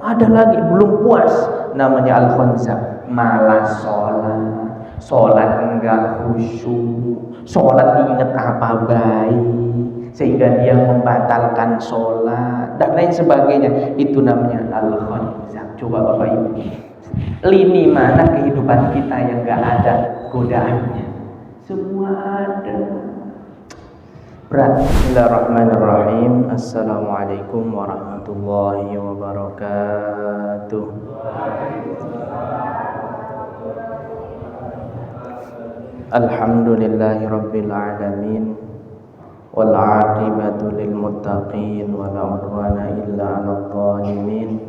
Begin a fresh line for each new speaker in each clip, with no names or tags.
Ada lagi belum puas, namanya al-khanzab, malas sholat enggak khusyuk, sholat ingat apa baik sehingga dia membatalkan sholat dan lain sebagainya. Itu namanya al-khanzab. Coba Bapak Ibu, lini mana kehidupan kita yang enggak ada godaannya? Semua ada. Bismillahirrahmanirrahim. Assalamualaikum warahmatullahi wabarakatuh. Alhamdulillahi rabbil alamin, wal aqibatu lil muttaqin, wala udwana illa 'alal zalimin.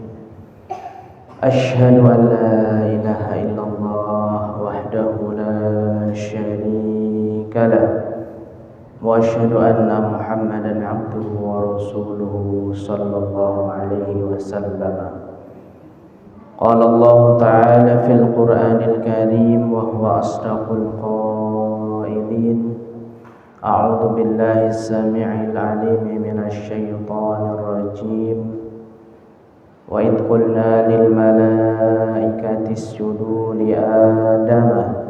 Asyhadu an la ilaha illallah wahdahu la syarika lah, wa asyhadu anna Muhammadan abduhu wa rasuluhu sallallahu alaihi wasallam. Qala Allah ta'ala fil Qur'anil Karim wa huwa asdaqul qailin. A'udzu billahi as-sami'il 'alim minasy syaithanir rajim. Wa id qulna lil malaikati isjudu li Adama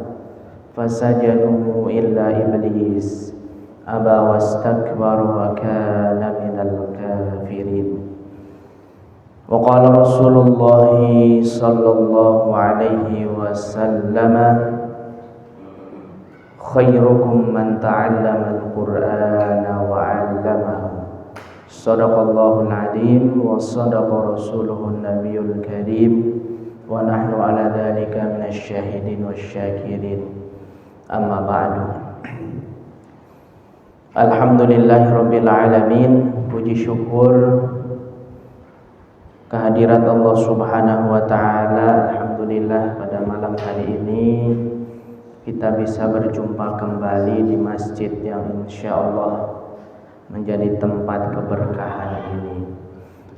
fasajadu illa iblis aba wastakbara wa kana minal kafirin. Wa qala Rasulullah sallallahu alaihi wasallam, khairukum man ta'allama al-Qur'ana wa 'allamahu. Shadaqallahul 'azim wa shadaqa rasuluhun nabiyul karim wa nahnu ala dzalika minasy syahidin wasyakirin. Amma ba'du. Alhamdulillahirabbil alamin. Puji syukur kehadirat Allah Subhanahu wa taala. Alhamdulillah pada malam hari ini kita bisa berjumpa kembali di masjid yang insyaallah menjadi tempat keberkahan ini,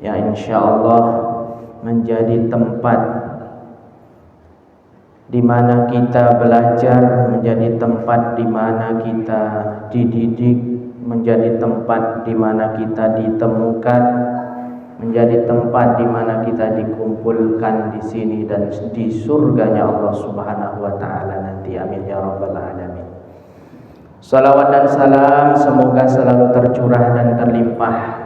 yang insyaallah menjadi tempat di mana kita belajar, menjadi tempat di mana kita dididik, menjadi tempat di mana kita ditemukan, menjadi tempat di mana kita dikumpulkan di sini dan di surganya Allah Subhanahu wa taala nanti. Amin ya rabbal alamin. Salawat dan salam semoga selalu tercurah dan terlimpah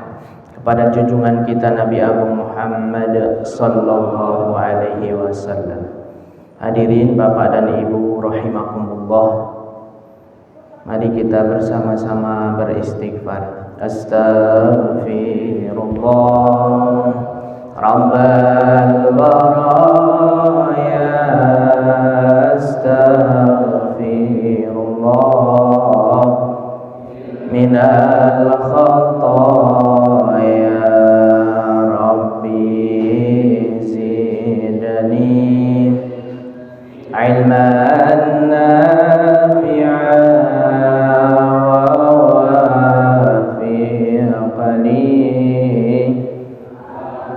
kepada junjungan kita Nabi Agung Muhammad sallallahu alaihi wasallam. Hadirin Bapak dan Ibu rahimakumullah, mari kita bersama-sama beristighfar. Astaghfirullah Rabbal baraya, astaghfirullah minal khataya, Rabbi zidni ilman nafi'an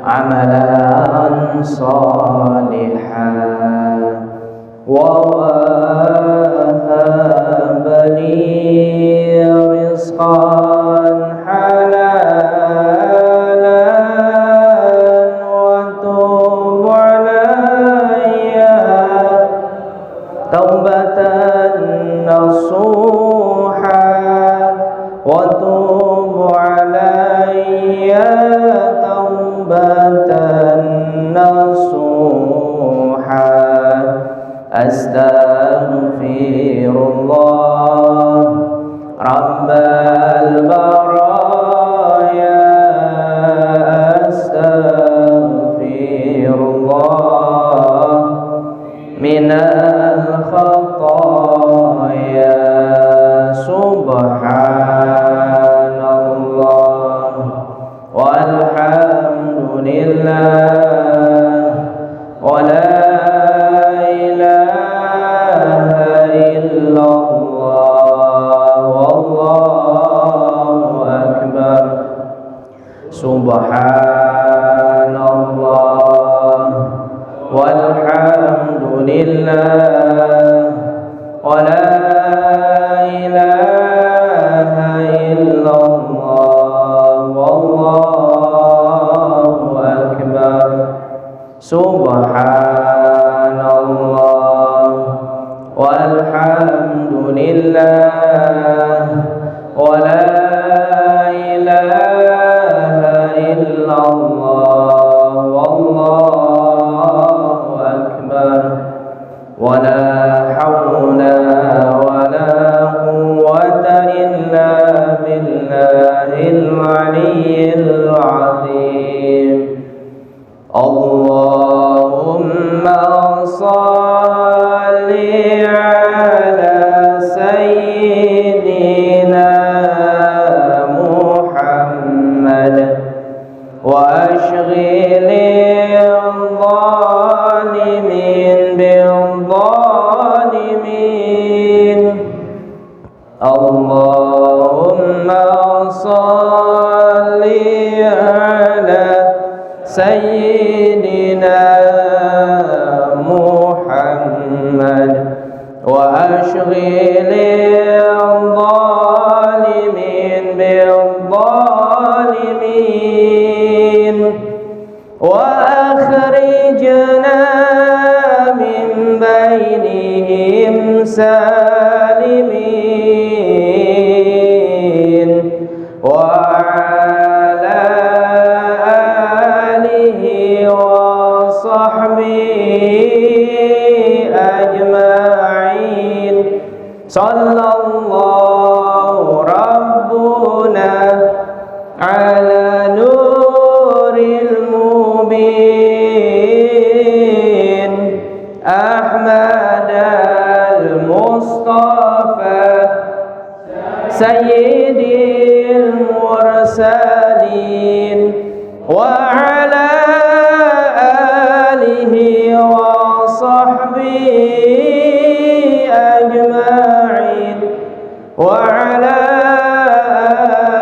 amalan salihan wa wahabli rizqan halalan wa tub alayya taubatan nasuha wa tub alayya taubatan nasuha. Astaghfirullah Rabbal baraya, astaghfirullah minal khataya. Subhanallah walhamdulillah wa la ilaha illallah wallahu akbar. Subhanallah walhamdulillah wa la ilaha illallah wallahu akbar. Subhanallah walhamdulillah wa la ilaha illallah wallahu akbar wa la hawla wa la quwwata illa billahil aliyyil azim. Allahumma salli ala sayyidina Muhammad wa ashghilil zalimin bil zalimin. Allahumma salli ala sayyidina Muhammad wa ashghilil zalimin bil zalimin wa akhrijna min bainihim salimin wa sallallahu rabbuna ala nuril mubin Ahmad al-Mustafa sayyidil mursalin wa ala alihi wa sahbihi ajma'in wa ala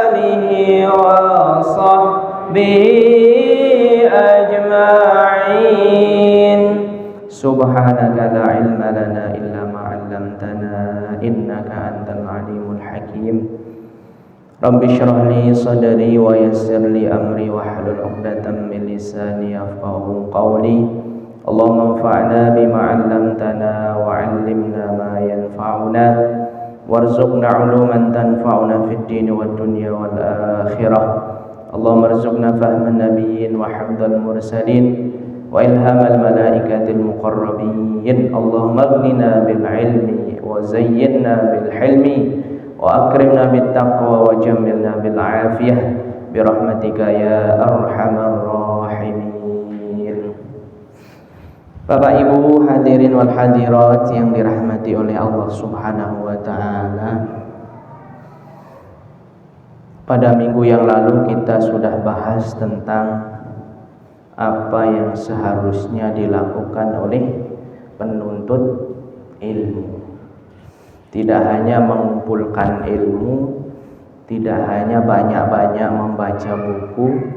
alihi wa sahbihi ajma'in. Subhanaka la ilma lana illa ma 'allamtana innaka antal alimul hakim. Rabbi shrah li sadri wa yassir li amri wa hlul 'uqdatam min lisani yafqahu qawli. Allahumma anfa'na bima 'allamtana wa 'allimna ma yanfa'una warzuqna 'uluman tanfa'una fid din wad dunya wal akhirah. Allahumma arzuqna fahman nabiyyin wa hamdal mursalin wa ilhamal malaikatil muqarrabin. Allahumma aghnina bil ilmi wa zayyinna bil hilmi wa akrimna bit taqwa wa jammilna bil afiyah bi rahmatika ya arhamar rahimin. Bapak Ibu hadirin wal hadirat yang dirahmati oleh Allah Subhanahu wa taala. Pada minggu yang lalu kita sudah bahas tentang apa yang seharusnya dilakukan oleh penuntut ilmu. Tidak hanya mengumpulkan ilmu, tidak hanya banyak-banyak membaca buku,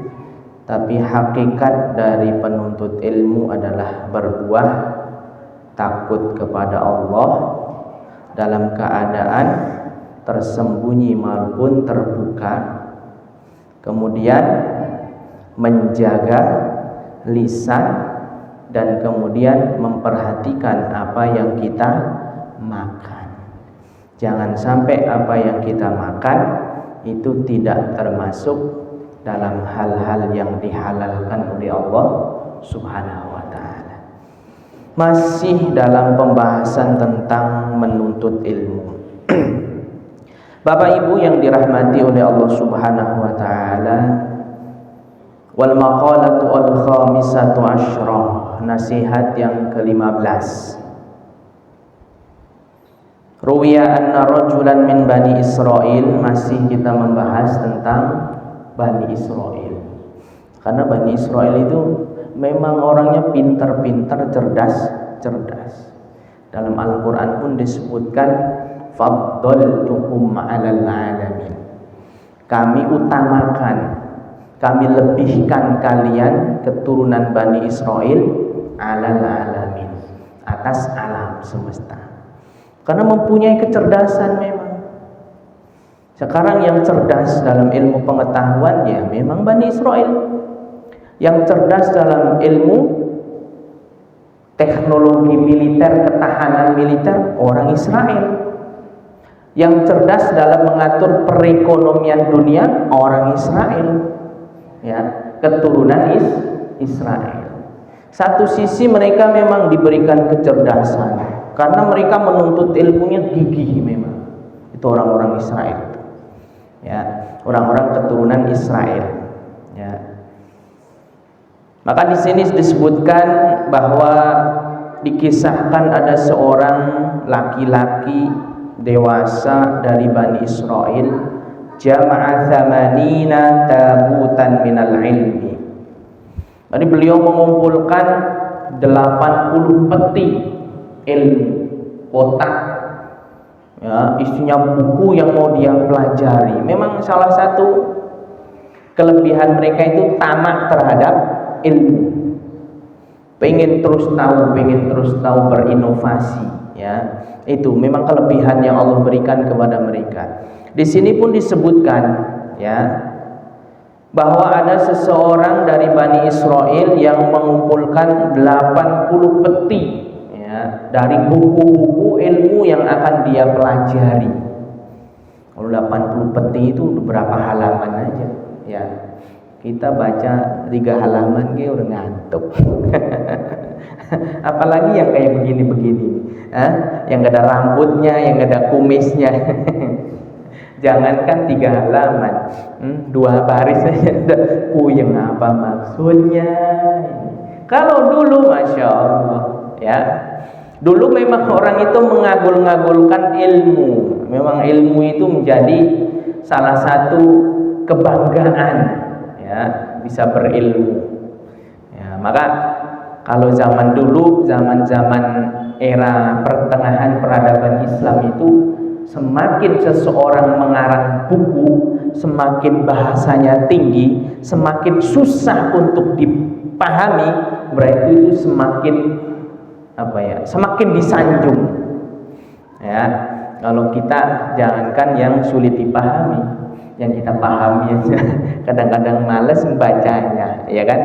tapi hakikat dari penuntut ilmu adalah berbuah takut kepada Allah dalam keadaan tersembunyi maupun terbuka, kemudian menjaga lisan dan kemudian memperhatikan apa yang kita makan. Jangan sampai apa yang kita makan itu tidak termasuk dalam hal-hal yang dihalalkan oleh Allah Subhanahu wa taala. Masih dalam pembahasan tentang menuntut ilmu. Bapak Ibu yang dirahmati oleh Allah Subhanahu wa taala, wal maqalatu al khamisatu asyrah, nasihat yang ke-15. Ruwiya anna rajulan min Bani Israil, masih kita membahas tentang Bani Israil. Karena Bani Israil itu memang orangnya pintar-pintar, cerdas. Dalam Al-Qur'an pun disebutkan faddaltukum 'alal 'alamin. Kami utamakan, kami lebihkan kalian keturunan Bani Israil 'alal 'alamin, atas alam semesta. Karena mempunyai kecerdasan memang. Sekarang yang cerdas dalam ilmu pengetahuan ya memang Bani Israil. Yang cerdas dalam ilmu teknologi militer, ketahanan militer orang Israel. Yang cerdas dalam mengatur perekonomian dunia orang Israel, ya, keturunan Israel. Satu sisi mereka memang diberikan kecerdasan karena mereka menuntut ilmunya gigih memang. Itu orang-orang Israel, ya, orang-orang keturunan Israel, ya. Maka di sini disebutkan bahwa dikisahkan ada seorang laki-laki dewasa dari Bani Israel, jama'a thamanina tabutan minal ilmi. Jadi beliau mengumpulkan 80 peti ilmu, kotak, ya, isinya buku yang mau dia pelajari. Memang salah satu kelebihan mereka itu tamak terhadap ilmu, pengen terus tahu, berinovasi, ya. Itu memang kelebihan yang Allah berikan kepada mereka. Di sini pun disebutkan, ya, bahwa ada seseorang dari Bani Israel yang mengumpulkan 80 peti, ya, dari buku-buku ilmu yang akan dia pelajari. Kalau 80 peti itu berapa halaman aja, ya. Kita baca 3 halaman udah ngantuk. Apalagi yang kayak begini-begini, yang gak ada rambutnya, yang gak ada kumisnya. Jangankan 3 halaman, 2 baris saja udah puyeng apa maksudnya. Kalau dulu Masya Allah, ya, dulu memang orang itu mengagul-ngagulkan ilmu. Memang ilmu itu menjadi salah satu kebanggaan, ya, bisa berilmu, ya. Maka kalau zaman dulu, zaman-zaman era pertengahan peradaban Islam itu, semakin seseorang mengarang buku, semakin bahasanya tinggi, semakin susah untuk dipahami, berarti itu semakin semakin disanjung, ya. Kalau kita jangankan yang sulit dipahami, yang kita pahami aja kadang-kadang males membacanya, ya kan?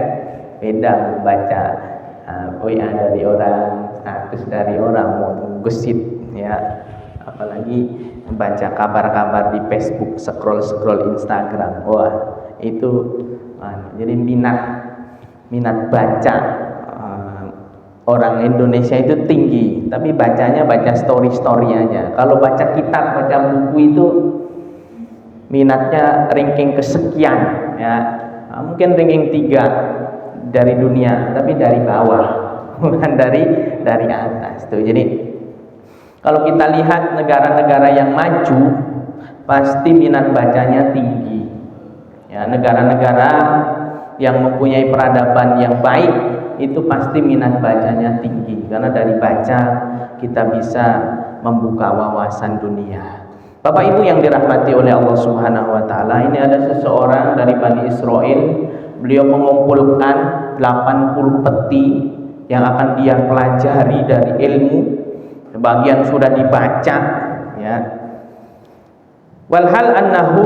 Beda membaca WA dari orang, status dari orang, mau gesit, ya, apalagi membaca kabar-kabar di Facebook, scroll Instagram. Wah, itu jadi minat baca orang Indonesia itu tinggi, tapi bacanya baca story aja. Kalau baca kitab, baca buku itu minatnya ranking kesekian, ya. Mungkin ranking 3 dari dunia, tapi dari bawah, bukan dari atas tuh. Jadi kalau kita lihat negara-negara yang maju, pasti minat bacanya tinggi, ya. Negara-negara yang mempunyai peradaban yang baik itu pasti minat bacanya tinggi, karena dari baca kita bisa membuka wawasan dunia. Bapak Ibu yang dirahmati oleh Allah Subhanahu wa taala, ini ada seseorang dari Bani Israel. Beliau mengumpulkan 80 peti yang akan dia pelajari dari ilmu. Sebagian sudah dibaca, ya. Walhal annahu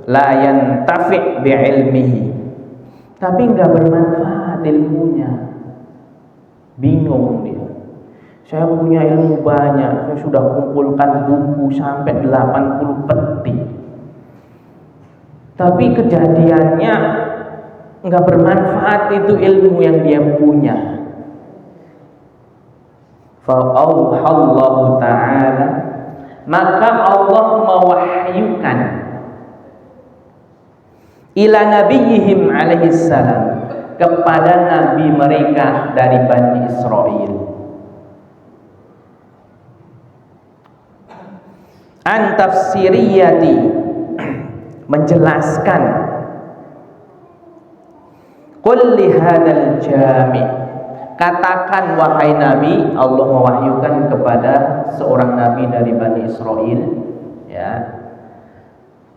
la yantafi' bi'ilmihi. Tapi enggak bermanfaat ilmunya. Bingung dia. Saya punya ilmu banyak, saya sudah kumpulkan buku sampai 80 peti. Tapi kejadiannya enggak bermanfaat itu ilmu yang dia punya. Fa'auhallahu ta'ala, maka Allah mewahyukan ila nabiyihim alaihi salam, kepada nabi mereka dari Bani Israel, an tafsiriyati, menjelaskan, qul li hadzal jami', katakan wahai Nabi, Allah mewahyukan kepada seorang nabi dari Bani Israel, ya,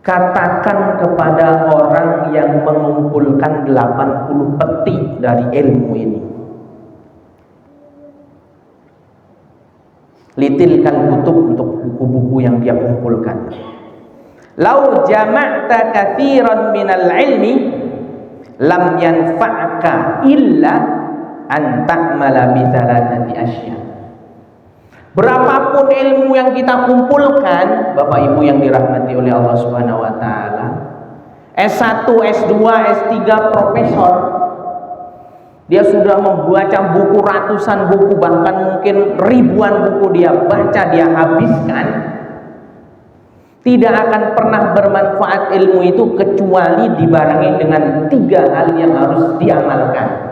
katakan kepada orang yang mengumpulkan 80 peti dari ilmu ini, litilkal kutub, untuk buku-buku yang dia kumpulkan, lau jama'ta katsiran minal ilmi lam yanfa'ka illa an ta'mala bi thalathati asya. Berapapun ilmu yang kita kumpulkan, Bapak Ibu yang dirahmati oleh Allah Subhanahu wa taala, S1, S2, S3, profesor, dia sudah membaca buku, ratusan buku, bahkan mungkin ribuan buku dia baca, dia habiskan, tidak akan pernah bermanfaat ilmu itu kecuali dibarengi dengan 3 hal yang harus diamalkan.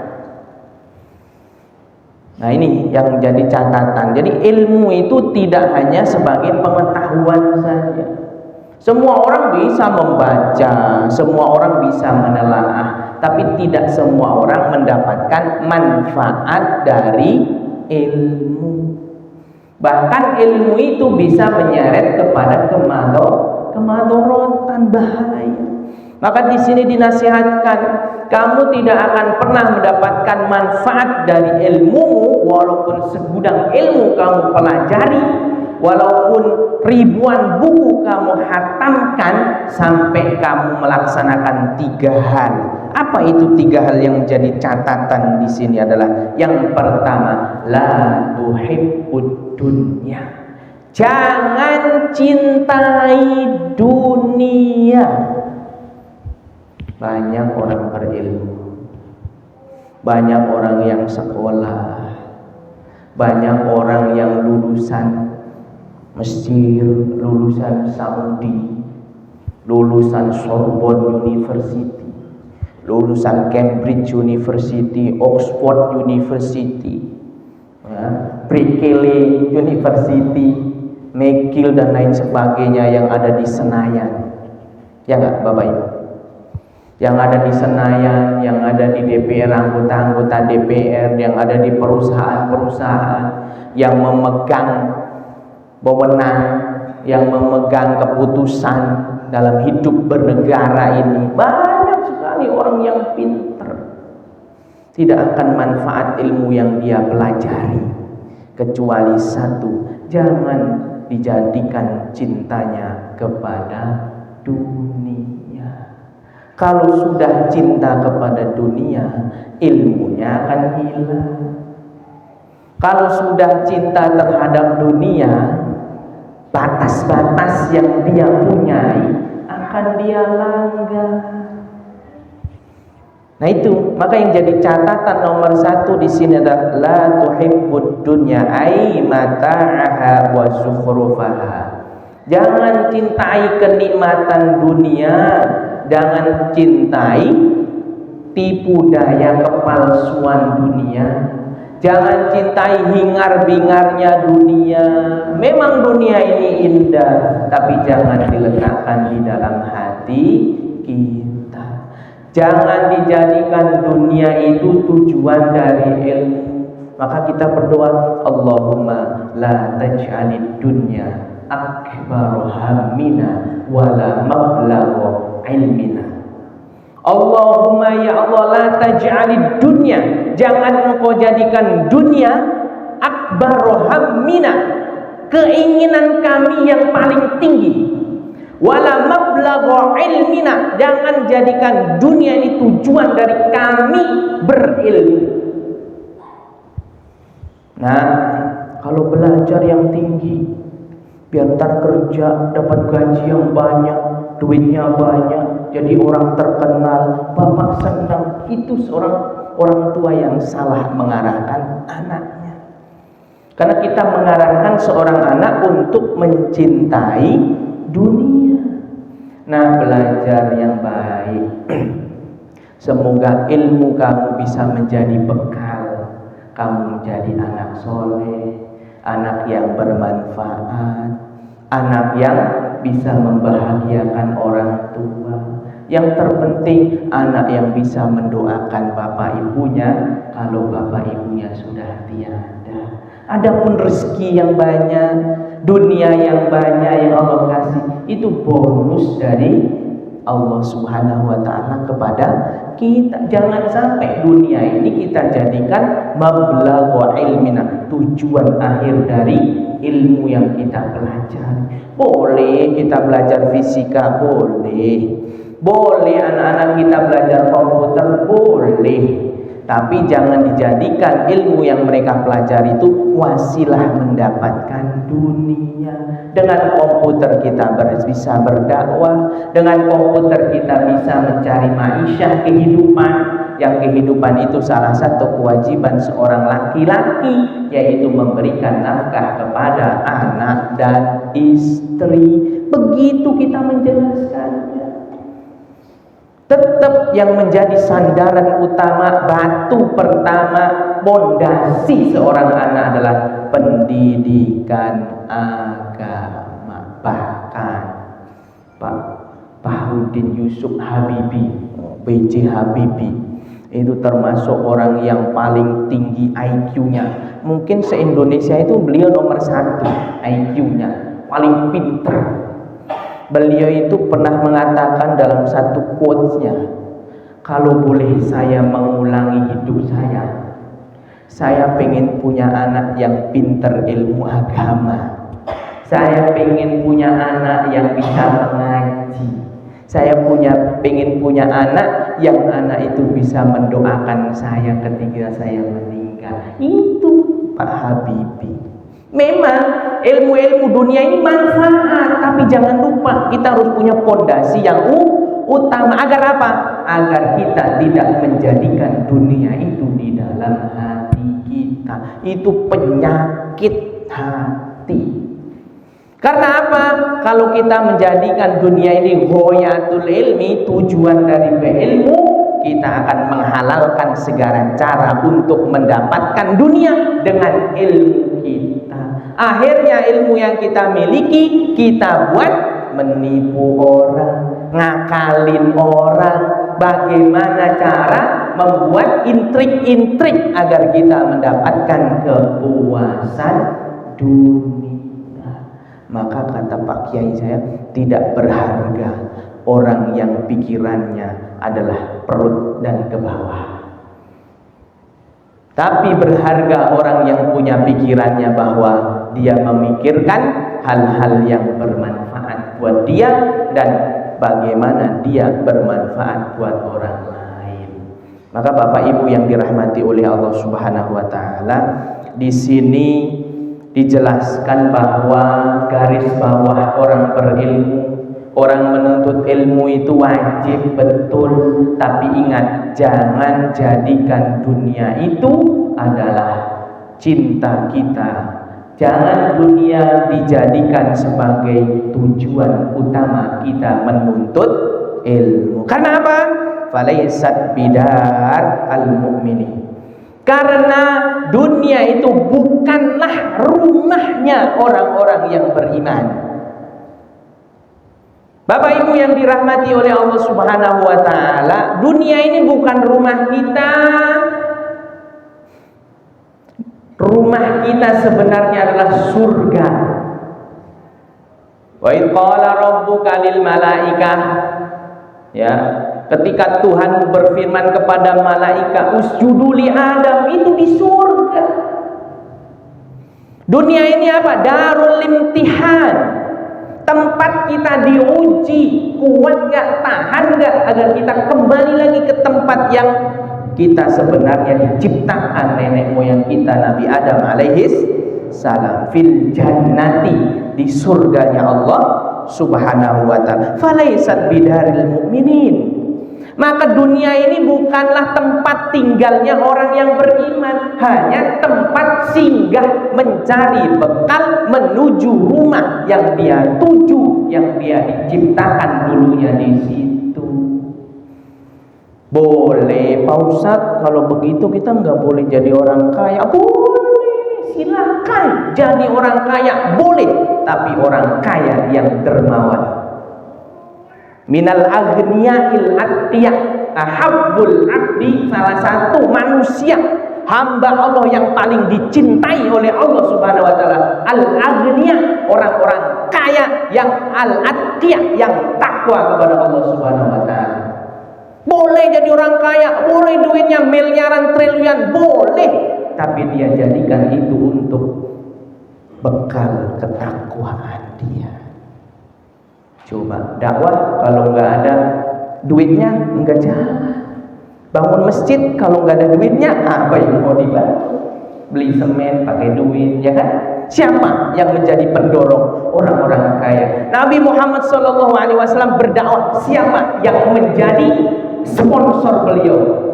Nah, ini yang jadi catatan. Jadi ilmu itu tidak hanya sebagai pengetahuan saja. Semua orang bisa membaca, semua orang bisa menelaah, tapi tidak semua orang mendapatkan manfaat dari ilmu. Bahkan ilmu itu bisa menyeret kepada kemadorotan, bahaya. Maka di sini dinasihatkan, kamu tidak akan pernah mendapatkan manfaat dari ilmu walaupun segudang ilmu kamu pelajari, walaupun ribuan buku kamu hatamkan, sampai kamu melaksanakan 3 hal. Apa itu 3 hal yang menjadi catatan di sini adalah yang pertama, la tuhibbud dunya. Jangan cintai dunia. Banyak orang berilmu, banyak orang yang sekolah, banyak orang yang lulusan Mesir, lulusan Saudi, lulusan Sorbonne University, lulusan Cambridge University, Oxford University, Berkeley University, McGill dan lain sebagainya yang ada di Senayan. Ya enggak, Bapak Ibu? Yang ada di Senayan, yang ada di DPR, anggota-anggota DPR, yang ada di perusahaan-perusahaan yang memegang wewenang, yang memegang keputusan dalam hidup bernegara ini. Banyak sekali orang yang pintar, tidak akan manfaat ilmu yang dia pelajari kecuali satu, jangan dijadikan cintanya kepada dunia. Kalau sudah cinta kepada dunia, ilmunya akan hilang. Kalau sudah cinta terhadap dunia, batas-batas yang dia punyai akan dia langgar. Nah itu, maka yang jadi catatan nomor 1 di sini adalah la tuhibbud dunya ai mata'aha wa zukhrufaha. Jangan cintai kenikmatan dunia, jangan cintai tipu daya kepalsuan dunia, jangan cintai hingar-bingarnya dunia. Memang dunia ini indah, tapi jangan diletakkan di dalam hati kita. Jangan dijadikan dunia itu tujuan dari ilmu. Maka kita berdoa, Allahumma la taj'alid dunya akbar hammina wala mablagha ilmina. Allahumma ya Allah, la taj'alid dunya, jangan engkau jadikan dunia akbar hammina, keinginan kami yang paling tinggi, wala mablagha ilmina, jangan jadikan dunia ini tujuan dari kami berilmu. Nah, kalau belajar yang tinggi, biar ntar kerja dapat gaji yang banyak, duitnya banyak, jadi orang terkenal, bapak senang. Itu seorang orang tua yang salah mengarahkan anaknya. Karena kita mengarahkan seorang anak untuk mencintai dunia. Nah, belajar yang baik. Semoga ilmu kamu bisa menjadi bekal kamu menjadi anak soleh, anak yang bermanfaat, anak yang bisa membahagiakan orang tua. Yang terpenting, anak yang bisa mendoakan bapak ibunya kalau bapak ibunya sudah tiada. Adapun rezeki yang banyak, dunia yang banyak yang Allah kasih, itu bonus dari Allah Subhanahu wa ta'ala kepada kita. Jangan sampai dunia ini kita jadikan mablagha ilmina, tujuan akhir dari ilmu yang kita pelajari. Boleh kita belajar fisika, boleh anak-anak kita belajar komputer, boleh. Tapi jangan dijadikan ilmu yang mereka pelajari itu wasilah mendapatkan dunia. Dengan komputer kita bisa berdakwah, dengan komputer kita bisa mencari ma'isyah, kehidupan. Yang kehidupan itu salah satu kewajiban seorang laki-laki, yaitu memberikan nafkah kepada anak dan istri. Begitu kita menjelaskannya. Tetap yang menjadi sandaran utama, batu pertama, pondasi seorang anak adalah pendidikan agama. Bahkan Pak Bahudin Yusuf Habibie, B.J. Habibie, itu termasuk orang yang paling tinggi IQ-nya. Mungkin se-Indonesia itu beliau nomor 1 IQ-nya, paling pintar. Beliau itu pernah mengatakan dalam satu quotes-nya, kalau boleh saya mengulangi hidup saya pengen punya anak yang pintar ilmu agama. Saya pengen punya anak yang bisa mengaji. Saya pengen punya anak yang anak itu bisa mendoakan saya ketika saya meninggal. Itu Pak Habibie. Memang ilmu-ilmu dunia ini manfaat, tapi jangan lupa kita harus punya fondasi yang utama. Agar apa? Agar kita tidak menjadikan dunia itu di dalam hati kita. Itu penyakit hati. Karena apa? Kalau kita menjadikan dunia ini ghayatul ilmi, tujuan dari ilmu, kita akan menghalalkan segala cara untuk mendapatkan dunia dengan ilmu kita. Akhirnya ilmu yang kita miliki kita buat menipu orang, ngakalin orang, bagaimana cara membuat intrik-intrik agar kita mendapatkan kepuasan dunia. Maka kata Pak Kiai saya, tidak berharga orang yang pikirannya adalah perut dan ke bawah. Tapi berharga orang yang punya pikirannya bahwa dia memikirkan hal-hal yang bermanfaat buat dia dan bagaimana dia bermanfaat buat orang lain. Maka Bapak Ibu yang dirahmati oleh Allah Subhanahu wa taala, di sini dijelaskan bahwa garis bawah orang berilmu, orang menuntut ilmu itu wajib betul, tapi ingat, jangan jadikan dunia itu adalah cinta kita. Jangan dunia dijadikan sebagai tujuan utama kita menuntut ilmu. Karena apa? Falaisat bidar al-mu'minin. Karena dunia itu bukanlah rumahnya orang-orang yang beriman. Bapak Ibu yang dirahmati oleh Allah Subhanahu wa taala, dunia ini bukan rumah kita. Rumah kita sebenarnya adalah surga. Wa idh qala rabbuka lil malaikah, ya, ketika Tuhan berfirman kepada malaikat, usjudu li Adam, itu di surga. Dunia ini apa? Darul imtihan, tempat kita diuji, kuat gak, tahan gak, agar kita kembali lagi ke tempat yang kita sebenarnya diciptakan, nenek moyang kita Nabi Adam alaihis salam, fil jannati, di surganya Allah Subhanahu wa ta'ala. Falaisat bidaril mu'minin. Maka dunia ini bukanlah tempat tinggalnya orang yang beriman, hanya tempat singgah mencari bekal menuju rumah yang dia tuju, yang dia diciptakan dulunya di situ. Boleh Pak Ustadz, kalau begitu kita nggak boleh jadi orang kaya. Boleh, silakan jadi orang kaya, boleh, tapi orang kaya yang dermawan. Minal aghniya'il atqiyah, ahabbul abdi, salah satu manusia hamba Allah yang paling dicintai oleh Allah Subhanahu wa taala, al-aghniya, orang-orang kaya yang al-atqiyah, yang takwa kepada Allah Subhanahu wa taala. Boleh jadi orang kaya, boleh duitnya miliaran triliunan, boleh, tapi dia jadikan itu untuk bekal ketakwaan dia. Coba dakwah kalau nggak ada duitnya nggak jalan. Bangun masjid kalau nggak ada duitnya, apa yang mau dibantu? Beli semen pakai duit, ya kan? Siapa yang menjadi pendorong orang-orang kaya? Nabi Muhammad SAW berdakwah, siapa yang menjadi sponsor beliau?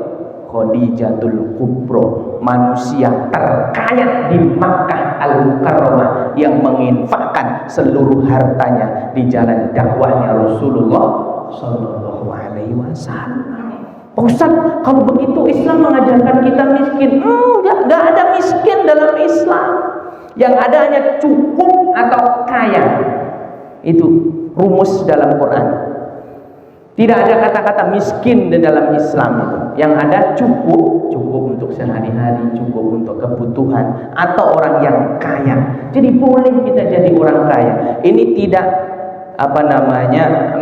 Khadijatul Kubro, manusia terkaya di Makkah Al-Mukarramah, yang menginfakkan seluruh hartanya di jalan dakwahnya Rasulullah Sallallahu Alaihi Wasallam. Ustaz, kalau begitu Islam mengajarkan kita miskin? Enggak ada miskin dalam Islam. Yang ada hanya cukup atau kaya. Itu rumus dalam Quran. Tidak ada kata-kata miskin di dalam Islam itu. Yang ada cukup untuk sehari-hari, cukup untuk kebutuhan, atau orang yang kaya. Jadi boleh kita jadi orang kaya. Ini tidak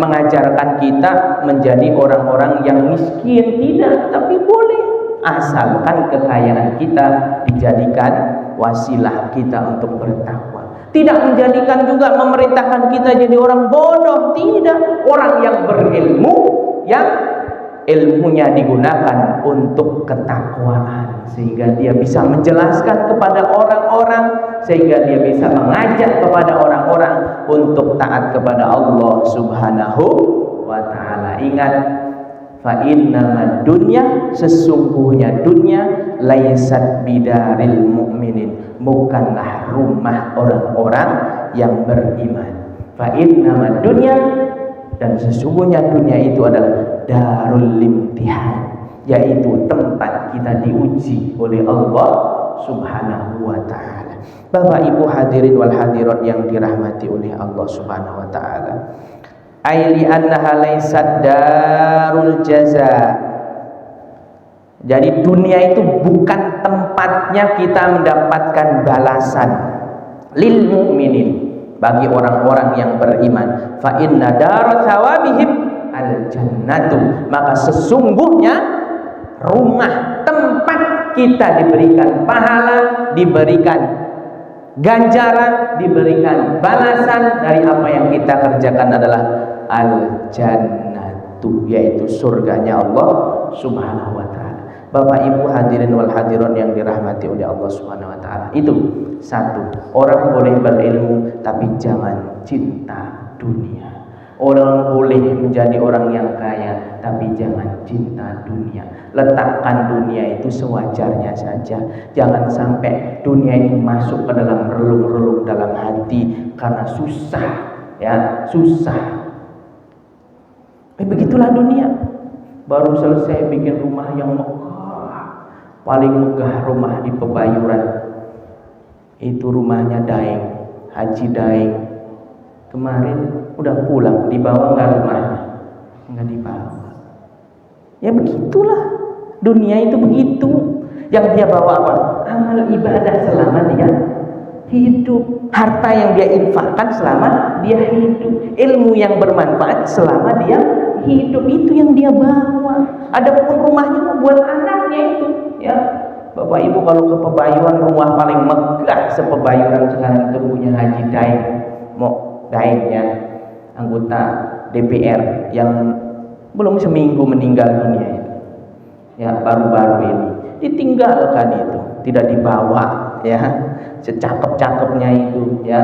mengajarkan kita menjadi orang-orang yang miskin, tidak, tapi boleh, asalkan kekayaan kita dijadikan wasilah kita untuk bertakwa. Tidak menjadikan juga memerintahkan kita jadi orang bodoh, tidak. Orang yang berilmu, yang ilmunya digunakan untuk ketakwaan, sehingga dia bisa menjelaskan kepada orang-orang, sehingga dia bisa mengajak kepada orang-orang untuk taat kepada Allah Subhanahu wa ta'ala. Ingat, fa innamad dunya, sesungguhnya dunia, laysat bidaril mu'minin, bukanlah rumah orang-orang yang beriman. Fa innamad dunya, dan sesungguhnya dunia itu adalah darul imtihan, yaitu tempat kita diuji oleh Allah Subhanahu wa ta'ala. Bapak Ibu hadirin wal hadirat yang dirahmati oleh Allah Subhanahu wa ta'ala, aili annaha laysat darul jaza. Jadi dunia itu bukan tempatnya kita mendapatkan balasan lil mu'minin, bagi orang-orang yang beriman. Fa inna dar thawabihim al jannatu, maka sesungguhnya rumah tempat kita diberikan pahala, diberikan ganjaran, diberikan balasan dari apa yang kita kerjakan adalah al jannatu, yaitu surganya Allah Subhanahu wa ta'ala. Bapak Ibu hadirin wal hadirat yang dirahmati oleh Allah Subhanahu wa ta'ala, itu satu, orang boleh berilmu tapi jangan cinta dunia. Orang boleh menjadi orang yang kaya tapi jangan cinta dunia. Letakkan dunia itu sewajarnya saja. Jangan sampai dunia itu masuk ke dalam relung-relung dalam hati, karena susah, ya, susah. Begitulah dunia. Baru selesai bikin rumah yang megah, paling megah rumah di Pebayuran. Itu rumahnya Daeng, Haji Daeng. Kemarin udah pulang, dibawa nggak rumahnya? Nggak dibawa. Ya begitulah dunia itu, begitu. Yang dia bawa apa? Amal ibadah selama dia hidup, harta yang dia infakkan selama dia hidup, ilmu yang bermanfaat selama dia hidup, itu yang dia bawa. Adapun rumahnya buat anaknya itu, ya. Bapak Ibu kalau ke Pebayuran, rumah paling megah sepebayuran sekarang itu punya Haji Daeng. Daeng, ya, anggota DPR yang belum seminggu meninggal dunia itu, ya, baru-baru ini ditinggalkan, itu tidak dibawa, ya, secakep-cakepnya itu, ya,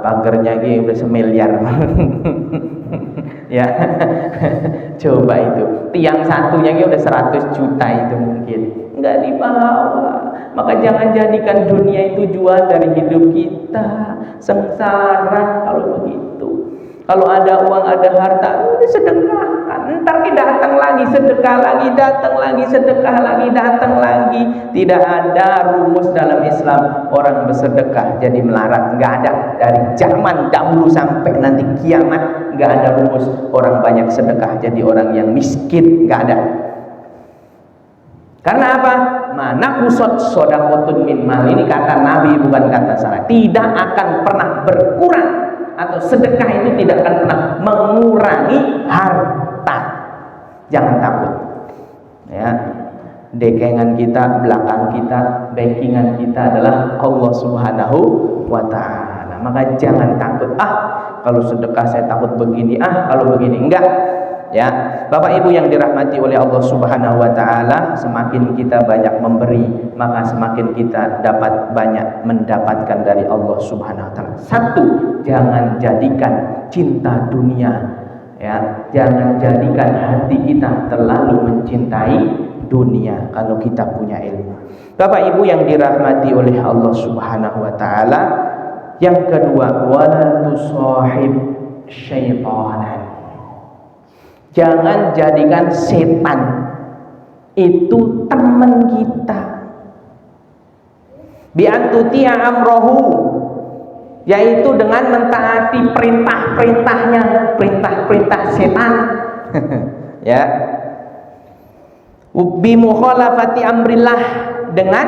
pagernya udah semiliar. Ya, coba itu tiang satunya udah 100 juta itu, mungkin nggak dibawa. Maka jangan jadikan dunia itu jual dari hidup kita. Sengsara kalau begitu. Kalau ada uang, ada harta, udah sedekahkan. Ntar datang lagi sedekah lagi, datang lagi sedekah lagi, datang lagi. Tidak ada rumus dalam Islam orang bersedekah jadi melarat, nggak ada. Dari zaman dahulu sampai nanti kiamat nggak ada rumus orang banyak sedekah jadi orang yang miskin, nggak ada. Karena apa? Mana kusot sodakotun min mal, ini kata Nabi bukan kata saya. Tidak akan pernah berkurang, atau sedekah itu tidak akan pernah mengurangi harta. Jangan takut, ya. Dekengan kita, belakang kita, backingan kita adalah Allah Subhanahu wa ta'ala. Maka jangan takut, kalau sedekah saya takut begini, kalau begini. Enggak. Ya, Bapak Ibu yang dirahmati oleh Allah Subhanahu wa taala, semakin kita banyak memberi, maka semakin kita dapat banyak mendapatkan dari Allah Subhanahu wa taala. Satu, jangan jadikan cinta dunia, ya, jangan jadikan hati kita terlalu mencintai dunia kalau kita punya ilmu. Bapak Ibu yang dirahmati oleh Allah Subhanahu wa taala, yang kedua, wala tusahib syaitanan. Jangan jadikan setan itu teman kita. Bi'antutia amrohu, yaitu dengan mentaati perintah-perintahnya, perintah-perintah setan. Ya. Bi mukhalafati amrillah, dengan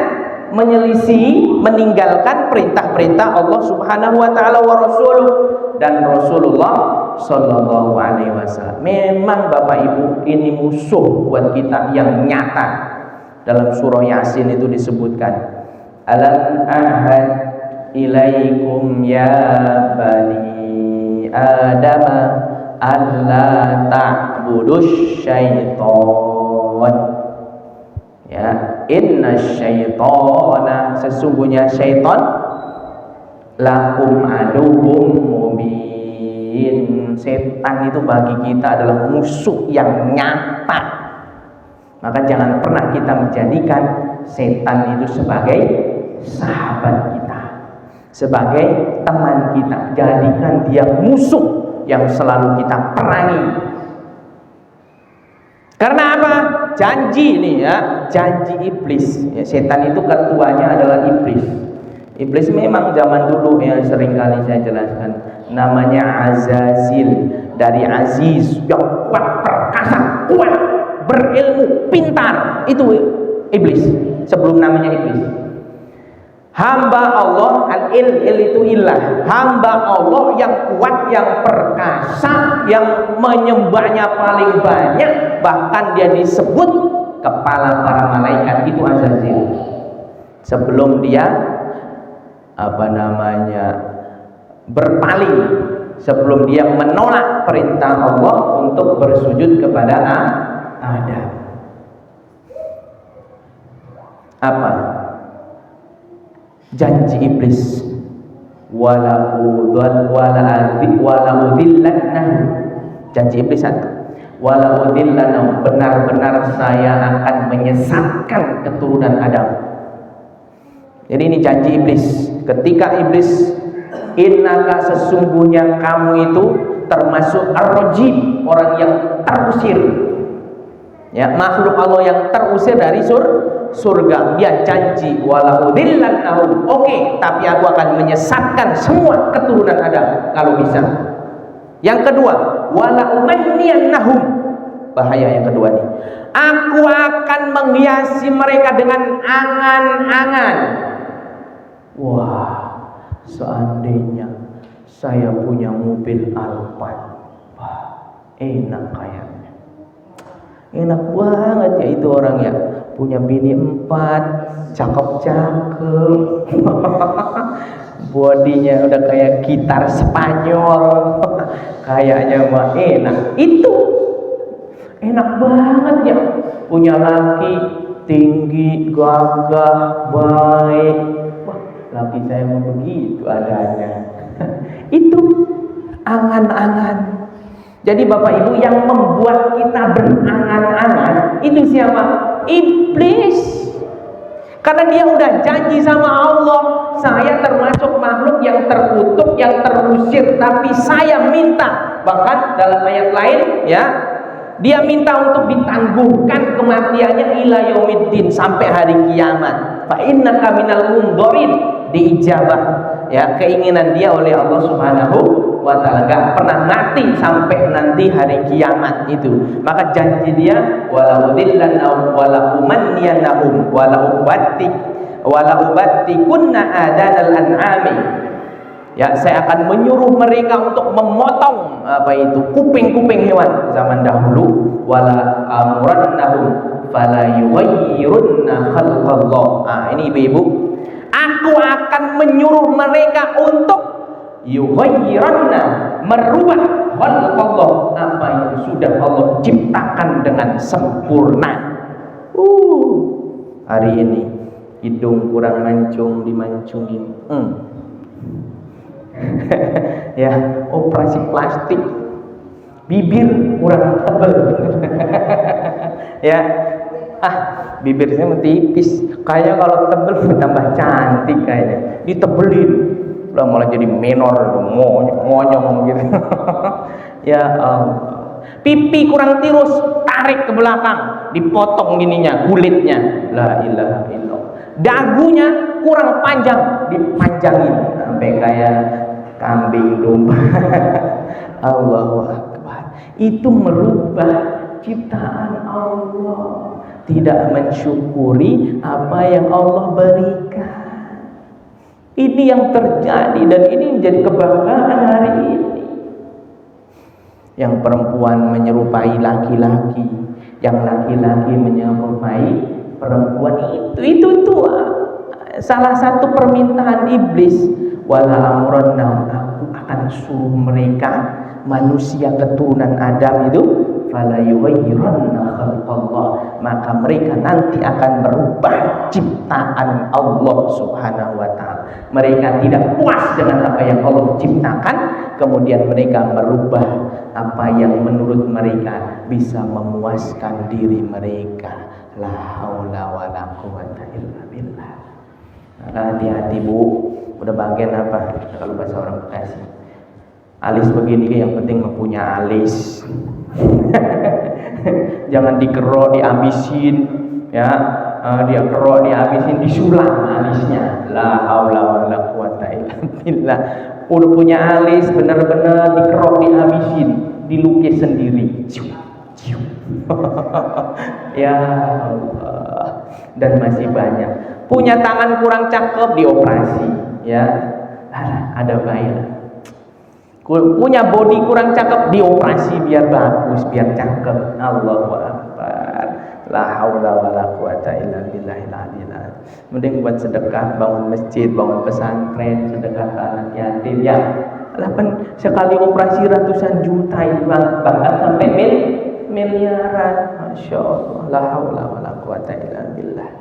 menyelisih, meninggalkan perintah-perintah Allah Subhanahu wa taala wa rasuluh dan Rasulullah sallallahu alaihi wasallam. Memang Bapak Ibu, ini musuh buat kita yang nyata. Dalam surah Yasin itu disebutkan, alam ahad ilaikum ya bani adam alla ta'budus syaitan. Ya, inna syaitana, sesungguhnya syaitan lakum aduwwum mubin. Setan itu bagi kita adalah musuh yang nyata. Maka jangan pernah kita menjadikan setan itu sebagai sahabat kita, sebagai teman kita. Jadikan dia musuh yang selalu kita perangi. Karena apa? Janji nih ya, janji iblis. Ya, setan itu ketuanya adalah iblis. Iblis memang zaman dulu yang sering kali saya jelaskan, namanya Azazil, dari Aziz, yang kuat, perkasa, kuat, berilmu, pintar. Itu iblis, sebelum namanya iblis. Hamba Allah, al-il itu ilah, hamba Allah yang kuat, yang perkasa, yang menyembahnya paling banyak, bahkan dia disebut kepala para malaikat, itu Azazil. Sebelum dia berpaling, sebelum dia menolak perintah Allah untuk bersujud kepada Adam. Apa janji iblis? Wala udhillannahu. Janji iblis satu, wala udhillannahu, benar-benar saya akan menyesatkan keturunan Adam. Jadi ini janji iblis. Ketika iblis, innaka, sesungguhnya kamu itu termasuk ar-rajim, orang yang terusir. Ya, makhluk Allah yang terusir dari surga. Dia janji wala udhillannahum. Oke, tapi aku akan menyesatkan semua keturunan Adam kalau bisa. Yang kedua, wala umanniyannahum. Bahaya yang kedua nih. Aku akan menghiasi mereka dengan angan-angan. Wah, seandainya saya punya mobil Alphard, wah, enak kayaknya. Enak banget ya itu orang ya, punya bini 4, cakep-cakep. Bodinya udah kayak gitar Spanyol. Kayaknya mah enak. Itu enak banget ya, punya laki tinggi, gagah, baik. Laki saya mau begitu adanya. Itu angan-angan. Jadi Bapak Ibu, yang membuat kita berangan-angan itu siapa? Iblis. Karena dia udah janji sama Allah, saya termasuk makhluk yang terkutuk, yang terusir, tapi saya minta. Bahkan dalam ayat lain ya, dia minta untuk ditangguhkan kematiannya ila yaumiddin, sampai hari kiamat. Fa innaka minal mundharin, diijabah ya keinginan dia oleh Allah Subhanahu wa taala, enggak pernah mati sampai nanti hari kiamat itu. Maka janji dia wala udillannahum wala umanniyannahum wala ubatti kunna adanal an'ami. Ya, saya akan menyuruh mereka untuk memotong kuping-kuping hewan zaman dahulu. Wala amrannahum fala yughayyirunna khalqallah. Ini ibu-ibu, aku akan menyuruh mereka untuk yughayyiranna, merubah khalqallah, apa yang sudah Allah ciptakan dengan sempurna. Hari ini hidung kurang mancung dimancungin. Ya, operasi plastik. Bibir kurang tebel. Ya, bibirnya tipis. Kayaknya kalau tebel tambah cantik kayaknya. Ditebelin, udah malah jadi menor, monyong gitu. Ya Allah. Pipi kurang tirus, tarik ke belakang, dipotong gininya, kulitnya. La ilaha illallah. Dagunya kurang panjang, dipanjangin sampai kayak kambing domba. Allahu Akbar. Itu merubah ciptaan Allah, tidak mensyukuri apa yang Allah berikan. Ini yang terjadi dan ini menjadi kebanggaan hari ini. Yang perempuan menyerupai laki-laki, yang laki-laki menyerupai perempuan, itu salah satu permintaan iblis. Wala amronnahum, aku akan suruh mereka manusia keturunan Adam itu fala yughayyiranna khalqallah, maka mereka nanti akan merubah ciptaan Allah Subhanahu wa taala. Mereka tidak puas dengan apa yang Allah ciptakan, kemudian mereka merubah apa yang menurut mereka bisa memuaskan diri mereka. La haula wala quwata illa billah. Maka hati-hati Bu, udah bagian apa kalau bahasa orang Bekasi, alis begini yang penting mempunyai alis. Jangan dikerok dihabisin, ya, dia kerok dihabisin, disulam alisnya. La haula wala quwata illa billah. Udah punya alis benar-benar dikerok dihabisin, dilukis sendiri. Ya Allah. Dan masih banyak. Punya tangan kurang cakep dioperasi, ya. Ada baiklah. Punya body kurang cakep dioperasi biar bagus, biar cakep. Allahu Akbar. La haula wala quwata illa billahil aliyil azim. Mending buat sedekah, bangun masjid, bangun pesantren, sedekah ke anak yatim, ya. Sekali operasi ratusan juta itu, bahkan sampai miliaran. Masya Allah. La haula wala quwata illa billah.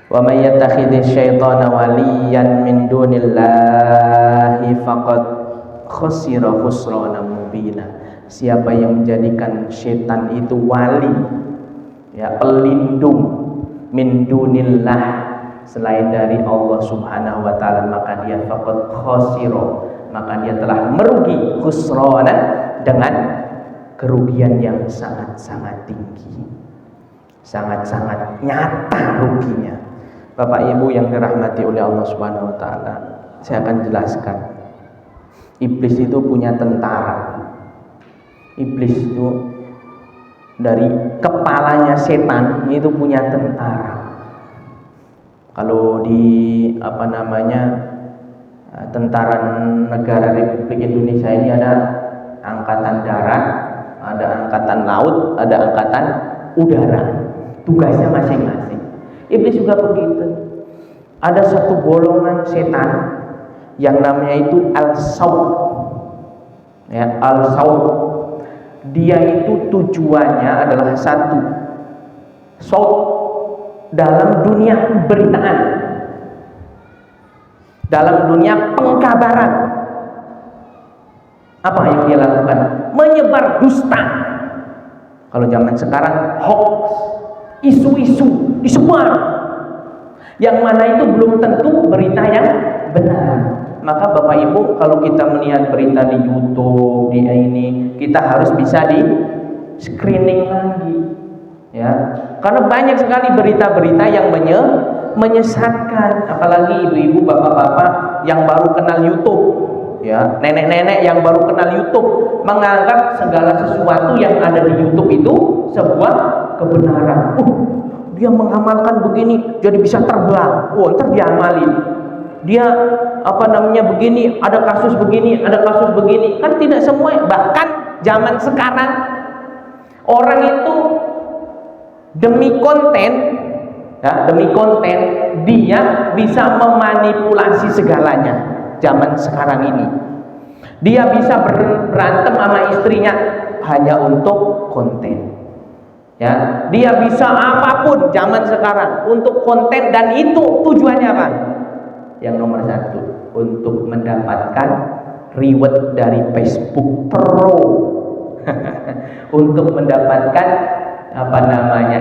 Wa may yattakhidhish syaitana waliyan min dunillahi faqad khasira khusranan mubina. Siapa yang menjadikan setan itu wali, ya, pelindung, min dunillah, selain dari Allah Subhanahu wa taala, maka dia faqad khasira, maka dia telah merugi, khusranan, dengan kerugian yang sangat-sangat tinggi, sangat-sangat nyata ruginya. Bapak Ibu yang dirahmati oleh Allah Subhanahu wa taala, saya akan jelaskan. Iblis itu punya tentara. Iblis itu dari kepalanya setan itu punya tentara. Kalau di tentara negara Republik Indonesia ini ada angkatan darat, ada angkatan laut, ada angkatan udara. Tugasnya masing-masing. Iblis juga begitu. Ada satu golongan setan yang namanya itu al-saud. Ya, al-saud. Dia itu tujuannya adalah satu, saud dalam dunia pemberitaan, dalam dunia pengkabaran. Apa yang dia lakukan? Menyebar dusta. Kalau zaman sekarang hoax, isu-isu disebar, yang mana itu belum tentu berita yang benar. Maka Bapak Ibu, kalau kita melihat berita di YouTube, di ini, kita harus bisa di screening lagi, ya, karena banyak sekali berita-berita yang menyesatkan. Apalagi ibu-ibu, bapak-bapak yang baru kenal YouTube, ya, nenek-nenek yang baru kenal YouTube, menganggap segala sesuatu yang ada di YouTube itu sebuah kebenaran. Dia mengamalkan begini jadi bisa terbang. Ntar diamalin. Dia begini, ada kasus begini, ada kasus begini. Kan tidak semua. Bahkan zaman sekarang orang itu demi konten, ya, demi konten dia bisa memanipulasi segalanya. zaman sekarang ini. Dia bisa berantem sama istrinya hanya untuk konten. Ya, dia bisa apapun zaman sekarang untuk konten, dan itu tujuannya apa? Yang nomor satu, untuk mendapatkan reward dari Facebook Pro. Untuk mendapatkan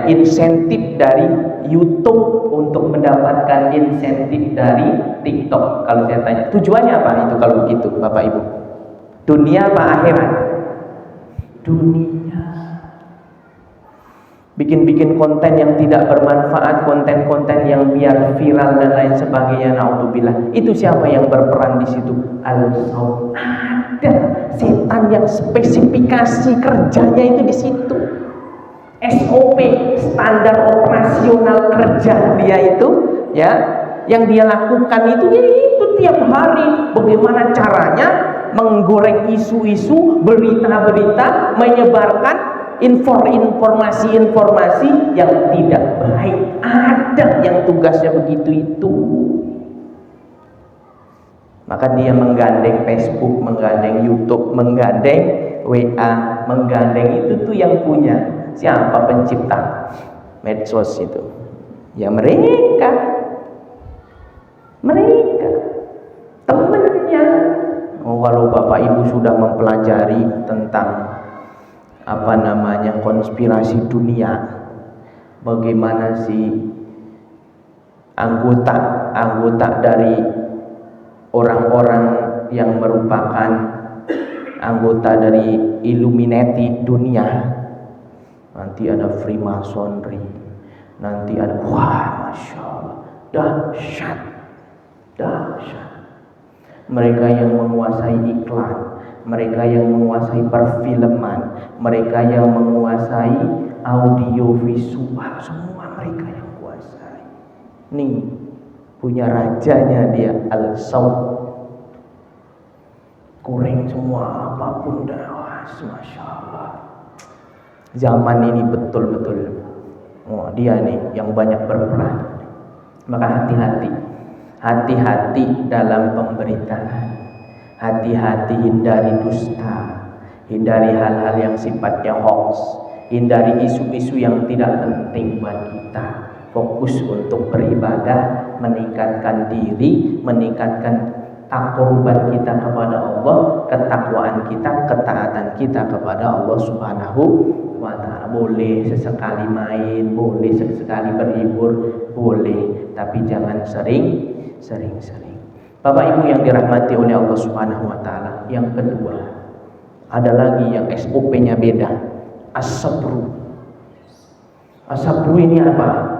insentif dari YouTube, untuk mendapatkan insentif dari TikTok. Kalau saya tanya, tujuannya apa itu kalau begitu, Bapak Ibu? Dunia apa akhirat? Dunia. Bikin-bikin konten yang tidak bermanfaat, konten-konten yang biar viral dan lain sebagainya. Naudzubillah. Itu siapa yang berperan di situ? Al-Saud. Ada setan yang spesifikasi kerjanya itu di situ. SOP, standar operasional kerja dia itu, ya, yang dia lakukan itu tiap hari. Bagaimana caranya menggoreng isu-isu, berita-berita, menyebarkan informasi-informasi yang tidak baik. Ada yang tugasnya begitu itu. Maka dia menggandeng Facebook, menggandeng YouTube, menggandeng WA, menggandeng itu tuh yang punya. Siapa pencipta medsos itu? Ya mereka temennya. Kalau Bapak Ibu sudah mempelajari tentang konspirasi dunia, bagaimana si anggota dari orang-orang yang merupakan anggota dari Illuminati dunia, nanti ada Freemasonry, nanti ada, wah, Masya Allah, dahsyat. Mereka yang menguasai iklan, mereka yang menguasai perfilman, mereka yang menguasai audio visual, semua mereka yang kuasai. Nih, punya rajanya dia, Al-Saud. Goreng semua apapun dah, Masya Allah. Zaman ini betul-betul, dia nih yang banyak berperan. Maka hati-hati dalam pemberitaan, hati-hati hindari dusta, hindari hal-hal yang sifatnya hoax, hindari isu-isu yang tidak penting buat kita. Fokus untuk beribadah, meningkatkan diri, meningkatkan taquruban kita kepada Allah, ketakwaan kita, ketaatan kita kepada Allah Subhanahu wa ta'ala. Boleh sesekali main, boleh sesekali berhibur, boleh, tapi jangan sering. Bapak Ibu yang dirahmati oleh Allah Subhanahu wa ta'ala. Yang kedua, ada lagi yang SOP-nya beda. As-sabru. As-sabru ini apa?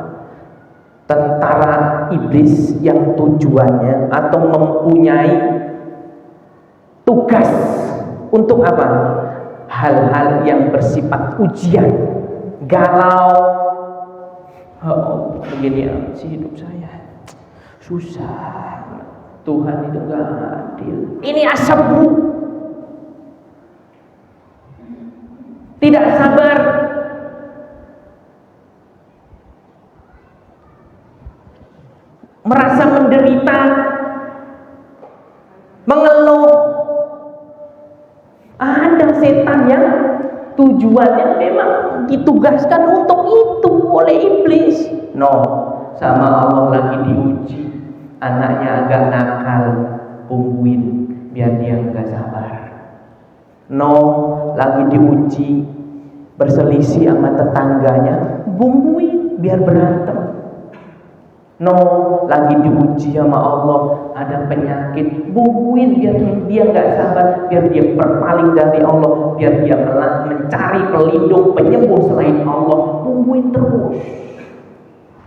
Tentara iblis yang tujuannya atau mempunyai tugas untuk apa? Hal-hal yang bersifat ujian, galau. Begini sih hidup saya, susah. Tuhan itu gak adil. Ini as-sabru. Tidak sabar. Merasa menderita, mengeluh. Ada setan yang tujuannya memang ditugaskan untuk itu oleh iblis. Sama Allah lagi diuji. Anaknya agak nakal, tungguin biar dia enggak sabar. Lagi diuji, berselisih sama tetangganya, bumbuin biar berantem. Lagi diuji sama Allah, ada penyakit, bumbuin biar dia enggak sabar, biar dia berpaling dari Allah, biar dia mencari pelindung, penyembuh selain Allah, bumbuin terus.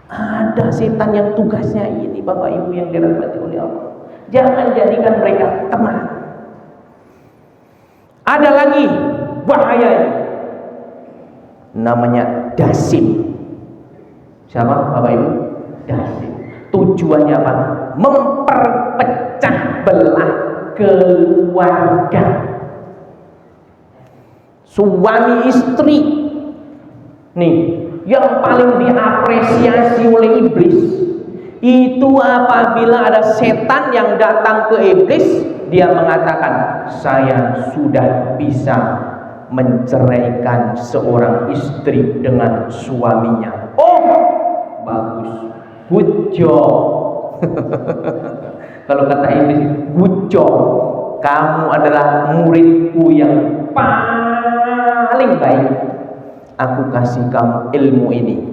Ada setan yang tugasnya ini, Bapak Ibu yang dirahmati oleh Allah. Jangan jadikan mereka teman. Ada lagi bahaya, namanya dasim. Siapa Bapak Ibu? Dasim. Tujuannya apa? Memperpecah belah keluarga. Suami istri. Nih, yang paling diapresiasi oleh iblis, Itu apabila ada setan yang datang ke iblis, dia mengatakan, saya sudah bisa menceraikan seorang istri dengan suaminya. Oh, bagus, good job. Kalau kata iblis, good job, kamu adalah muridku yang paling baik. Aku kasih kamu ilmu ini,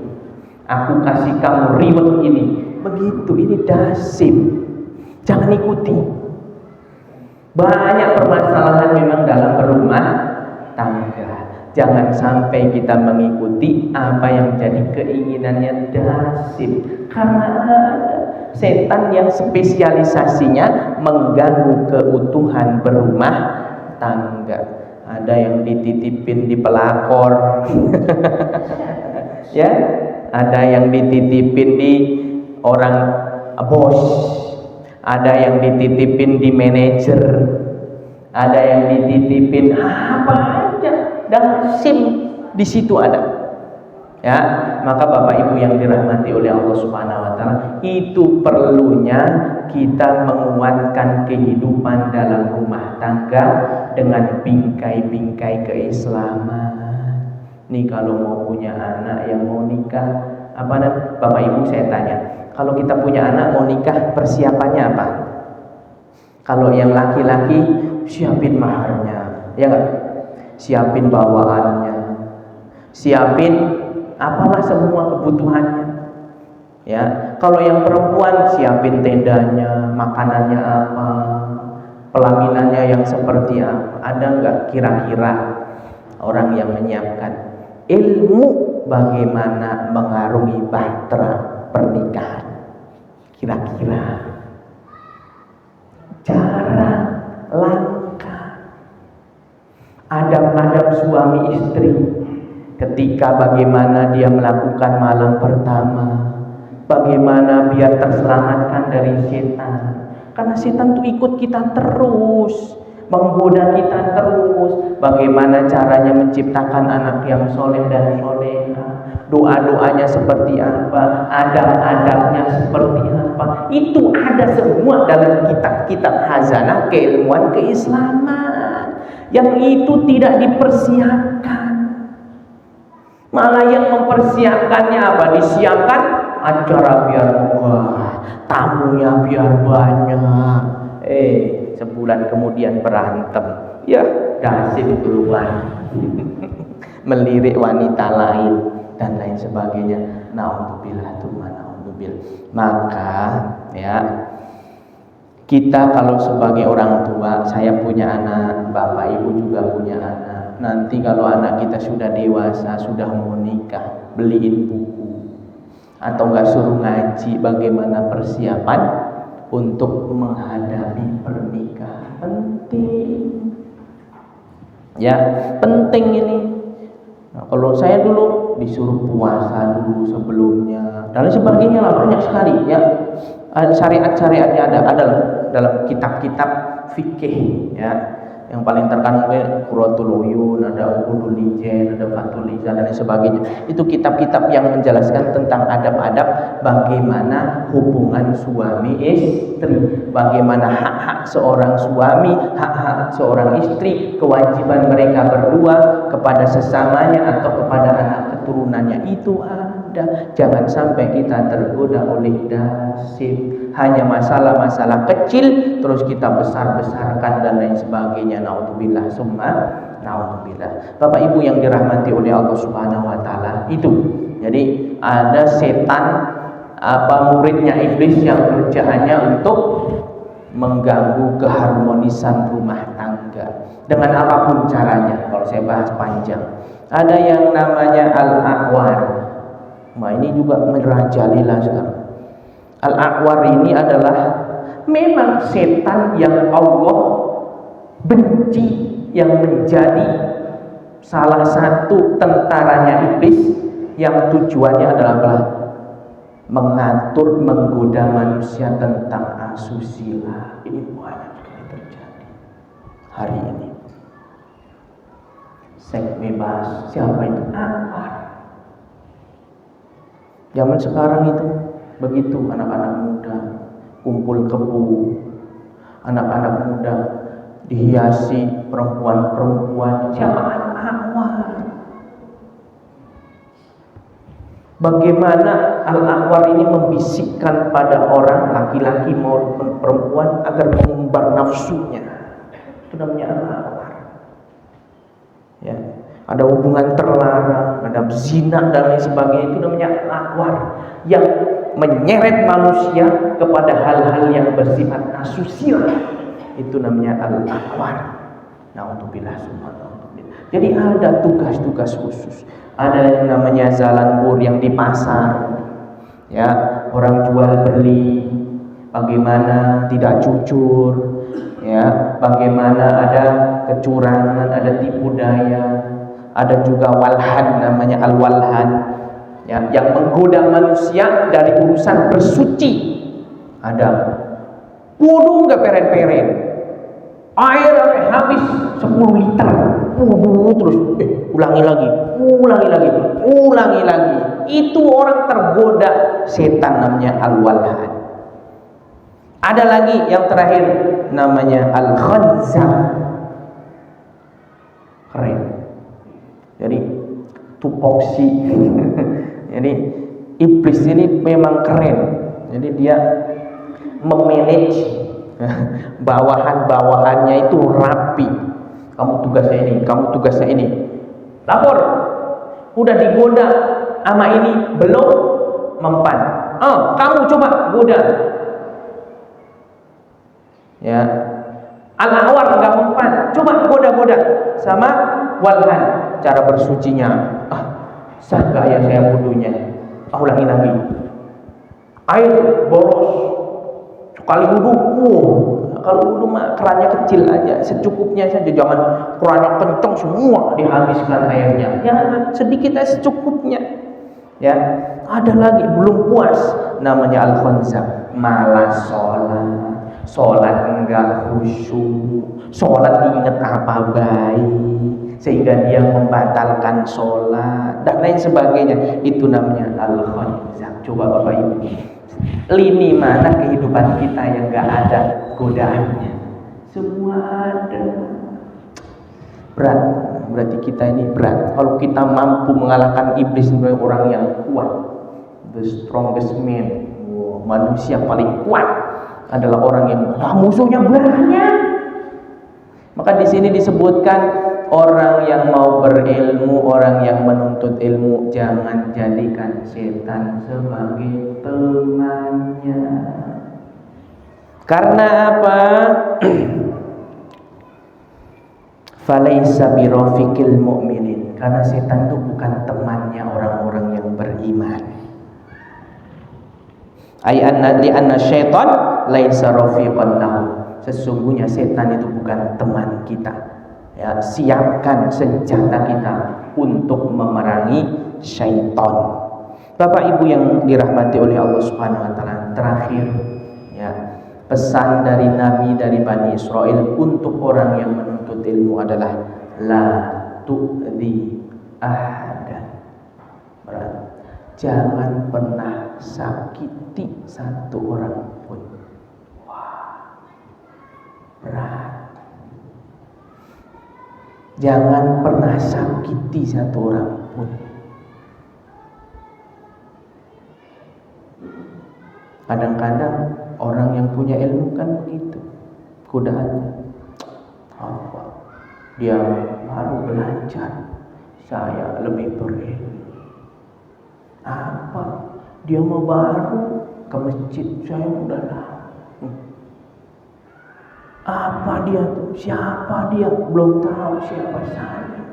aku kasih kamu reward ini. Begitu, ini dasib. Jangan ikuti. Banyak permasalahan memang dalam berumah tangga. Jangan sampai kita mengikuti apa yang menjadi keinginannya dasib. Karena ada setan yang spesialisasinya mengganggu keutuhan berumah tangga. Ada yang dititipin di pelakor. Ya, ada yang dititipin di orang bos, ada yang dititipin di manajer, ada yang dititipin apa aja, dan SIM di situ ada. Ya, maka Bapak Ibu yang dirahmati oleh Allah Subhanahu wa taala, itu perlunya kita menguatkan kehidupan dalam rumah tangga dengan bingkai-bingkai keislaman. Nih kalau mau punya anak yang mau nikah, Bapak Ibu saya tanya, kalau kita punya anak mau nikah, persiapannya apa? Kalau yang laki-laki, siapin maharnya, ya enggak? Siapin bawaannya, siapin apalah semua kebutuhannya. Ya, kalau yang perempuan siapin tendanya, makanannya apa, pelaminannya yang seperti apa. Ada enggak kira-kira orang yang menyiapkan ilmu bagaimana mengarungi bahtera pernikahan? Kira-kira cara langkah adab-adab suami istri ketika bagaimana dia melakukan malam pertama, bagaimana biar terselamatkan dari setan. Karena setan tuh ikut kita terus, menggoda kita terus. Bagaimana caranya menciptakan anak yang soleh dan soleha, doa-doanya seperti apa, adab-adabnya seperti apa. Itu ada semua dalam kitab-kitab hazanah keilmuan keislaman. Yang itu tidak dipersiapkan. Malah yang mempersiapkannya apa? Disiapkan acara biar megah, tamunya biar banyak. Sebulan kemudian berantem. Ya, dasib keluar. Melirik wanita lain dan lain sebagainya. Naudzubillah, naudzubillah. Maka ya, kita kalau sebagai orang tua, saya punya anak, Bapak Ibu juga punya anak. Nanti kalau anak kita sudah dewasa, sudah mau nikah, beliin buku atau enggak suruh ngaji bagaimana persiapan untuk menghadapi pernikahan. Penting. Ya, penting ini. Nah, kalau saya dulu disuruh puasa dulu sebelumnya dan sebagainya lah, banyak sekali ya. Syariat-syariatnya ada dalam kitab-kitab fikih ya. Yang paling terkenal Qurratul Uyun, ada Uqudul Lijen, ada Fathul Lisan dan sebagainya. Itu kitab-kitab yang menjelaskan tentang adab-adab bagaimana hubungan suami istri, bagaimana hak-hak seorang suami, hak-hak seorang istri, kewajiban mereka berdua kepada sesamanya atau kepada anak keturunannya. Itu ada. Jangan sampai kita tergoda oleh dasib. Hanya masalah-masalah kecil terus kita besar-besarkan dan lain sebagainya. Naudzubillah summa naudzubillah. Bapak Ibu yang dirahmati oleh Allah Subhanahu wa taala, itu. Jadi ada setan muridnya iblis yang kerjaannya untuk mengganggu keharmonisan rumah tangga dengan apapun caranya. Kalau saya bahas panjang. Ada yang namanya al-a'war. Nah, ini juga merajalela sekarang. Al-a'war ini adalah memang setan yang Allah benci, yang menjadi salah satu tentaranya iblis, yang tujuannya adalah mengatur, menggoda manusia tentang asusila. Ini banyak sekali terjadi hari ini. Seks bebas, siapa itu? A'war. Zaman sekarang itu Begitu anak-anak muda kumpul kebo, anak-anak muda dihiasi perempuan-perempuan. Siapa Al-Ahwar? Bagaimana Al-Ahwar ini membisikkan pada orang laki-laki maupun perempuan agar mengumbar nafsunya. Itu namanya Al-Ahwar. Ya, ada hubungan terlarang, ada zina dan lain sebagainya. Itu namanya Al-Ahwar yang menyeret manusia kepada hal-hal yang bersifat asusila. Itu namanya Al-Ahwar. Na'udzubillah subhanallah. Jadi ada tugas-tugas khusus. Ada yang namanya zalanbur yang di pasar, ya, orang jual beli, bagaimana tidak jujur, ya, bagaimana ada kecurangan, ada tipu daya. Ada juga walhan, namanya al-walhan, ya, yang menggoda manusia dari urusan bersuci. Ada wudu nggak peren-peren, air sampai habis 10 liter, wudu terus, ulangi lagi. Itu orang tergoda setan, namanya al-walhan. Ada lagi yang terakhir namanya al-khanza. Keren. Jadi tupoksi. Jadi iblis ini memang keren. Jadi dia memanage bawahan-bawahannya itu rapi. Kamu tugasnya ini. Lapor. Udah digoda sama ini belum mempan. Kamu coba goda. Ya. Al-Ahwar enggak mempan. Coba goda-goda sama walhan. Cara bersucinya, sah gak ya saya wudunya? Ulangi lagi. Air boros. Sekali wudu, kalau wudu mah kerannya kecil aja, secukupnya saja, jangan kerannya kencang semua dihabiskan airnya. Ya, sedikit aja secukupnya. Ya, ada lagi belum puas, namanya al-khanza, malas sholat enggak khusyuk, sholat ingat apa baik, sehingga dia membatalkan sholat dan lain sebagainya. Itu namanya al-khanza. Coba Bapak Ibu, lini mana kehidupan kita yang gak ada godaannya? Semua ada. Berat, berarti kita ini berat. Kalau kita mampu mengalahkan iblis sebagai orang yang kuat, the strongest man, manusia paling kuat adalah orang yang musuhnya banyak. Maka di sini disebutkan orang yang mau berilmu, orang yang menuntut ilmu, jangan jadikan setan sebagai temannya. Karena apa? Falaisa birafiqil mu'minin. Karena setan itu bukan temannya orang-orang yang beriman. Li'anna syaitan laisa rafiqan lahu. Sesungguhnya setan itu bukan teman kita. Ya, siapkan senjata kita untuk memerangi syaitan. Bapak Ibu yang dirahmati oleh Allah Subhanahu wa taala, terakhir ya, pesan dari Nabi dari Bani Israel untuk orang yang menuntut ilmu adalah la tu'dhi ahadan. Jangan pernah sakiti satu orang pun. Wah, berat. Jangan pernah sakiti satu orang pun. Kadang-kadang orang yang punya ilmu kan begitu godaannya. Apa? Dia baru belajar, saya lebih berilmu. Apa? Dia mau baru ke masjid, saya udah lama. Apa dia tuh? Siapa dia? Belum tahu siapa saya.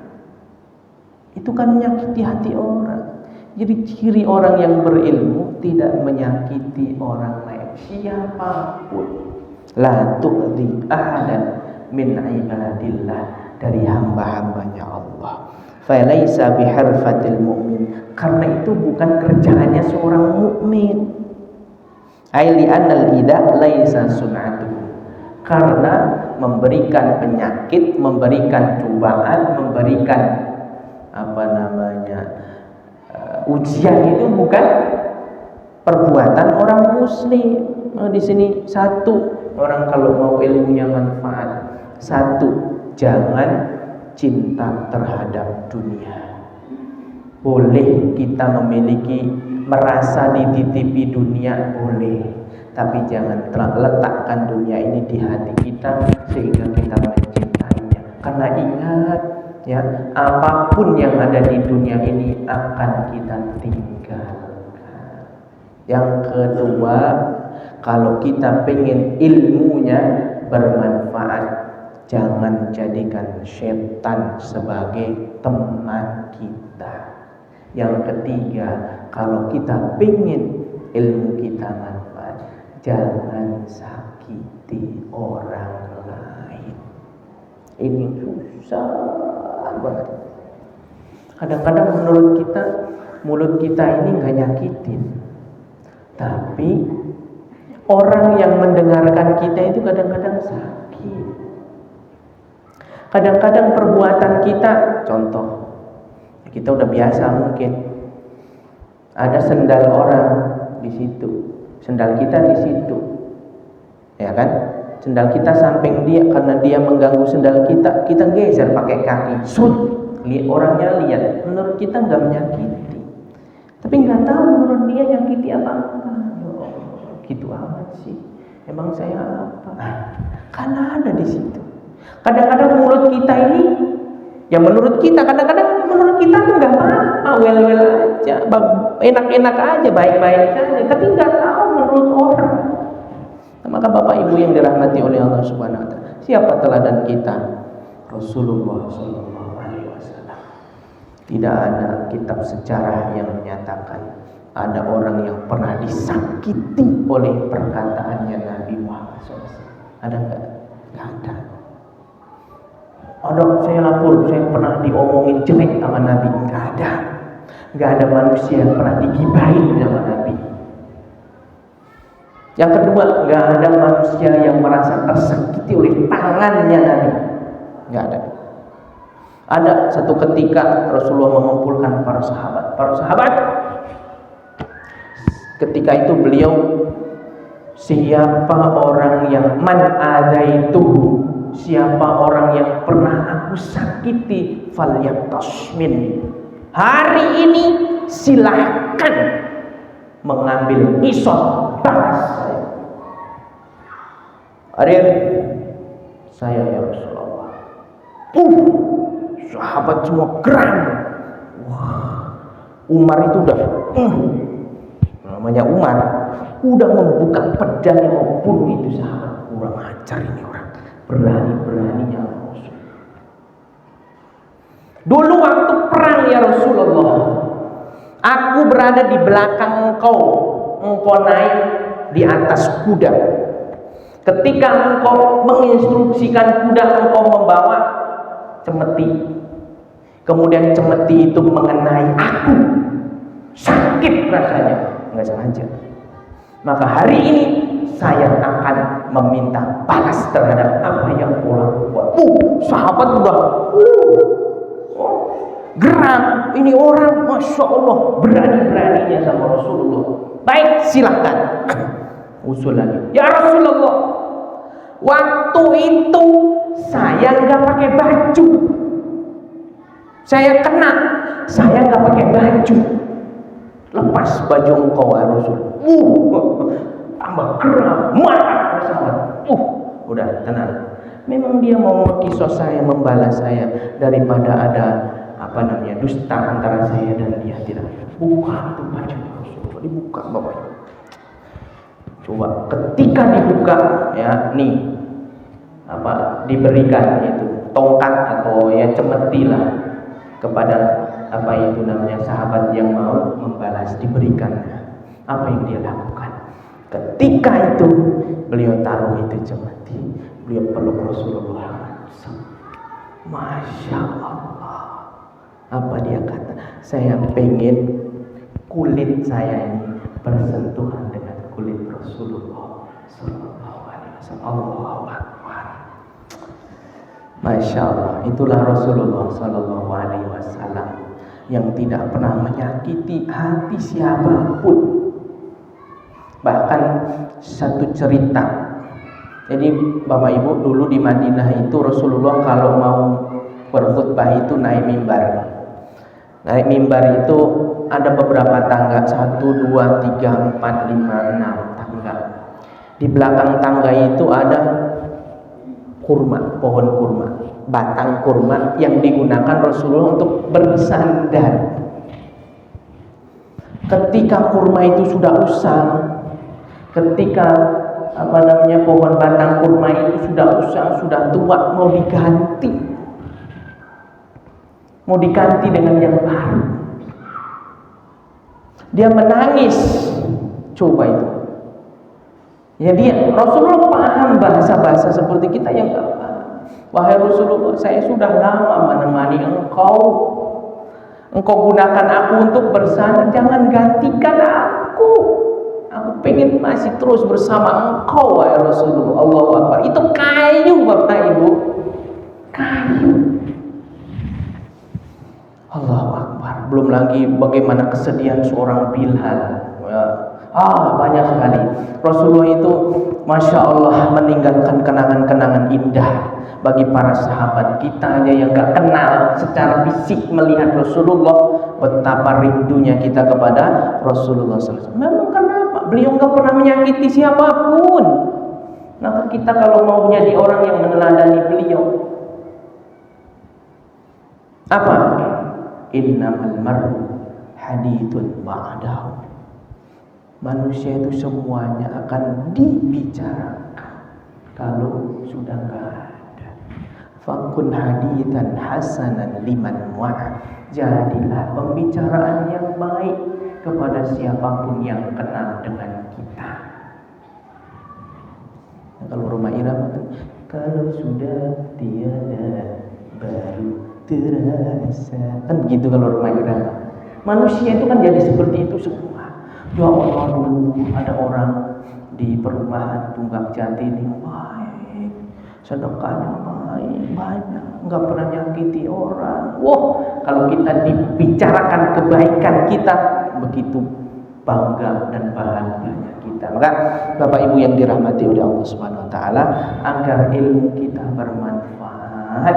Itu kan menyakiti hati orang. Jadi ciri orang yang berilmu tidak menyakiti orang lain, siapapun. La tu'dhi ahadan min ibadillah, dari hamba-hambanya Allah. Falaisa biharfatil mu'min, karena itu bukan kerjaannya seorang mukmin. Ai li'annal ida laisa sun'atuhu, karena memberikan penyakit, memberikan cobaan, memberikan ujian itu perbuatan orang muslim. Di sini satu, orang kalau mau ilmunya manfaat, satu, jangan cinta terhadap dunia. Boleh kita memiliki, merasa dititipi dunia, boleh, tapi jangan letakkan dunia ini di hati kita sehingga kita mencintainya. Karena ingat ya, apapun yang ada di dunia ini akan kita tinggalkan. Yang kedua, kalau kita pengen ilmunya bermanfaat, jangan jadikan setan sebagai teman kita. Yang ketiga, kalau kita pengen ilmu kita manfaat, jangan sakiti orang lain. Ini susah banget. Kadang-kadang mulut kita ini nggak nyakitin, tapi orang yang mendengarkan kita itu kadang-kadang sakit. Kadang-kadang perbuatan kita, contoh, kita udah biasa mungkin ada sendal orang di situ, sendal kita di situ, ya kan? Sendal kita samping dia, karena dia mengganggu sendal kita, kita geser pakai kaki, orangnya lihat, menurut kita nggak menyakiti, tapi nggak tahu menurut dia nyakiti apa enggak. Gitu amat sih, emang saya apa? Karena ada di situ. Kadang-kadang mulut kita ini, ya menurut kita, kadang-kadang menurut kita tuh nggak apa-apa, well aja, enak-enak aja, baik-baik aja, tapi nggak tahu menurut orang. Maka Bapak Ibu yang dirahmati oleh Allah Subhanahu Wa Taala, siapa teladan kita? Rasulullah Sallallahu Alaihi Wasallam. Tidak ada kitab sejarah yang menyatakan ada orang yang pernah disakiti oleh perkataannya Nabi Muhammad SAW. Ada nggak? Nggak ada. Ada, saya lapor, saya pernah diomongin jelek sama Nabi. Nggak ada. Nggak ada manusia yang pernah digibahin sama Nabi. Yang kedua, nggak ada manusia yang merasa tersakiti oleh tangannya Nabi. Nggak ada. Ada satu ketika Rasulullah mengumpulkan para sahabat. Ketika itu beliau, siapa orang yang man adzaitu, siapa orang yang pernah aku sakiti, falyaqtasmin. Hari ini silahkan mengambil qisas balas saya. Arif, saya ya Rasulullah. Sahabat semua geram. Wah, Umar itu udah namanya Umar udah membuka pedang yang mau bunuh itu sahabat. Kurang ajar ini orang, berani-beraninya Rasul. Dulu waktu perang ya Rasulullah, aku berada di belakang engkau naik di atas kuda. Ketika engkau menginstruksikan kuda, engkau membawa cemeti, kemudian cemeti itu mengenai aku, sakit rasanya, nggak sengaja. Maka hari ini saya akan meminta balas terhadap apa yang kau lakukan. Sahabat udah geram. Ini orang, masya Allah, berani-beraninya sama Rasulullah. Baik, silakan. Usul lagi. Ya Rasulullah, waktu itu saya nggak pakai baju. Saya kena, saya nggak pakai baju. Lepas baju engkau ya Rasul. Tambah geram, marah sahabat. Udah tenang. Memang dia mau mengisah saya, membalas saya daripada ada dusta antara saya dan dia. Tidak. Buka tuh baju Rasul, dibuka Bapak. Coba ketika dibuka ya, nih diberikan itu tongkat atau ya cemeti lah kepada sahabat yang mau membalas, diberikan. Apa yang dia lakukan? Ketika itu beliau taruh itu cemeti, beliau peluk Rasulullah. Masya Allah. Apa dia kata? Saya pengen kulit saya ini bersentuhan dengan kulit Rasulullah Sallallahu Alaihi Wasallam. Allahu Akbar. Masya Allah. Itulah Rasulullah Sallallahu Alaihi Wasallam yang tidak pernah menyakiti hati siapapun. Bahkan satu cerita. Jadi Bapak Ibu, dulu di Madinah itu Rasulullah kalau mau berkhutbah itu naik mimbar. Naik mimbar itu ada beberapa tangga, 1, 2, 3, 4, 5, 6 tangga. Di belakang tangga itu ada kurma, pohon kurma, batang kurma yang digunakan Rasulullah untuk bersandar. Ketika kurma itu sudah usang, ketika pohon batang kurma itu sudah usang, sudah tua, mau diganti dengan yang baru. Dia menangis, coba itu. Jadi Rasulullah paham bahasa-bahasa seperti kita yang enggak paham. Wahai Rasulullah, saya sudah lama menemani engkau. Engkau gunakan aku untuk bersandar, jangan gantikan aku. Aku pengen masih terus bersama engkau, wahai Rasulullah. Allahu Akbar. Itu kayu, Bapak Ibu. Kayu. Allahu Akbar. Belum lagi bagaimana kesedihan seorang Bilal. Banyak sekali. Rasulullah itu Masya Allah meninggalkan kenangan-kenangan indah bagi para sahabat. Kita aja yang gak kenal secara fisik melihat Rasulullah, betapa rindunya kita kepada Rasulullah SAW. Memang kenapa? Beliau gak pernah menyakiti siapapun. Maka kita kalau mau menjadi orang yang meneladani beliau, apa? Innamal mar'u hadithun ba'dahu. Manusia itu semuanya akan dibicarakan kalau sudah enggak ada. Fakun hadithan hasanan liman wa'a. Jadilah pembicaraan yang baik kepada siapapun yang kenal dengan kita. Nah, kalau rumah irama, kalau sudah tiada baru terasa, kan begitu kalau rumah irama. Manusia itu kan jadi seperti itu semua. Ya Allah, dulu ada orang di perumahan Tunggak Jati ini baik, sedekahnya baik, banyak, nggak pernah nyakiti orang. Wah, kalau kita dibicarakan kebaikan kita, begitu bangga dan bahagianya kita. Maka Bapak Ibu yang dirahmati oleh Allah Subhanahu Wa Taala, agar ilmu kita bermanfaat,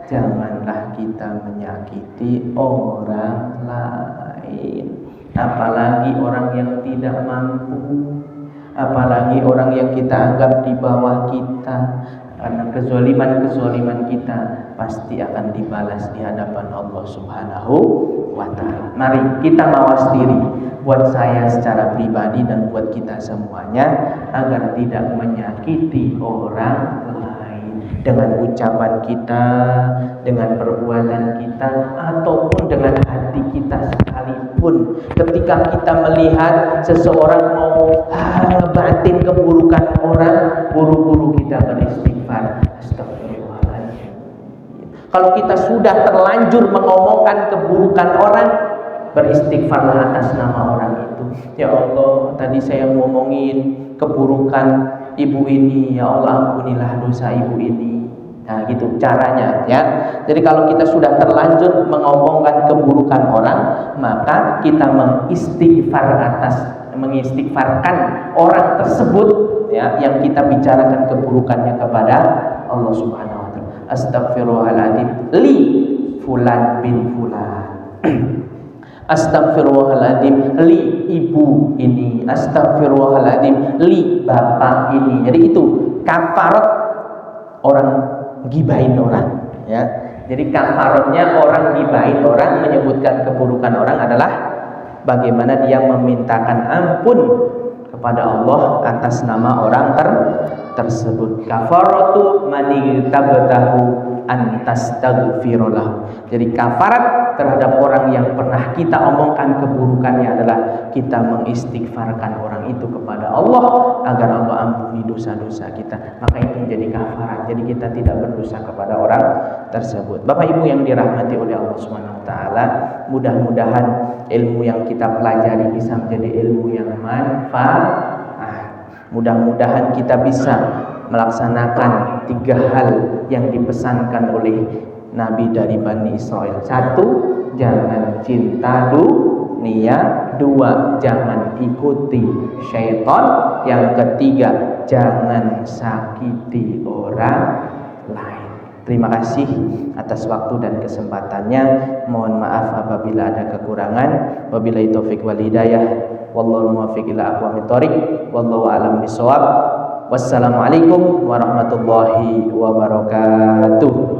janganlah kita menyakiti orang lain. Apalagi orang yang tidak mampu, apalagi orang yang kita anggap di bawah kita. Karena kezaliman kita pasti akan dibalas di hadapan Allah Subhanahu wa Ta'ala. Mari kita mawas diri, buat saya secara pribadi dan buat kita semuanya, agar tidak menyakiti orang lain dengan ucapan kita, dengan perbuatan kita, ataupun dengan hati kita sekalipun. Ketika kita melihat seseorang mau ngebatin keburukan orang, buru-buru kita beristighfar. Astagfirullahaladzim. Kalau kita sudah terlanjur mengomongkan keburukan orang, beristighfarlah atas nama orang itu. Ya Allah, tadi saya ngomongin keburukan ibu ini, ya Allah ampunilah dosa ibu ini. Nah gitu caranya ya. Jadi kalau kita sudah terlanjur mengomongkan keburukan orang, maka kita mengistighfarkan orang tersebut ya, yang kita bicarakan keburukannya kepada Allah Subhanahu wa Ta'ala. Astagfirullahaladzim li fulan bin fulan. Astagfirullahaladzim li ibu ini. Astagfirullahaladzim li bapak ini. Jadi itu kafarat orang gibahin orang ya. Jadi kafaratnya orang gibahin orang, menyebutkan keburukan orang adalah bagaimana dia memintakan ampun kepada Allah atas nama orang tersebut. Kafaratu manigtabtahu antastaghfirullah. Jadi kafarat terhadap orang yang pernah kita omongkan keburukannya adalah kita mengistighfarkan orang itu kepada Allah agar Allah ampuni dosa-dosa kita. Maka itu menjadi kafarat. Jadi kita tidak berdosa kepada orang tersebut. Bapak Ibu yang dirahmati oleh Allah Subhanahu wa Ta'ala, mudah-mudahan ilmu yang kita pelajari bisa menjadi ilmu yang manfaat. Mudah-mudahan kita bisa melaksanakan 3 hal yang dipesankan oleh Nabi dari Bani Israel. 1, jangan cinta dunia. niat. 2, jangan ikuti syaitan. Yang ketiga, jangan sakiti orang lain. Terima kasih atas waktu dan kesempatannya. Mohon maaf apabila ada kekurangan. Wabillahi taufik wal hidayah. Wallahu muwaffiq ila aqwamit thoriq. Wallahu a'lam bishawab. Wassalamualaikum warahmatullahi wabarakatuh.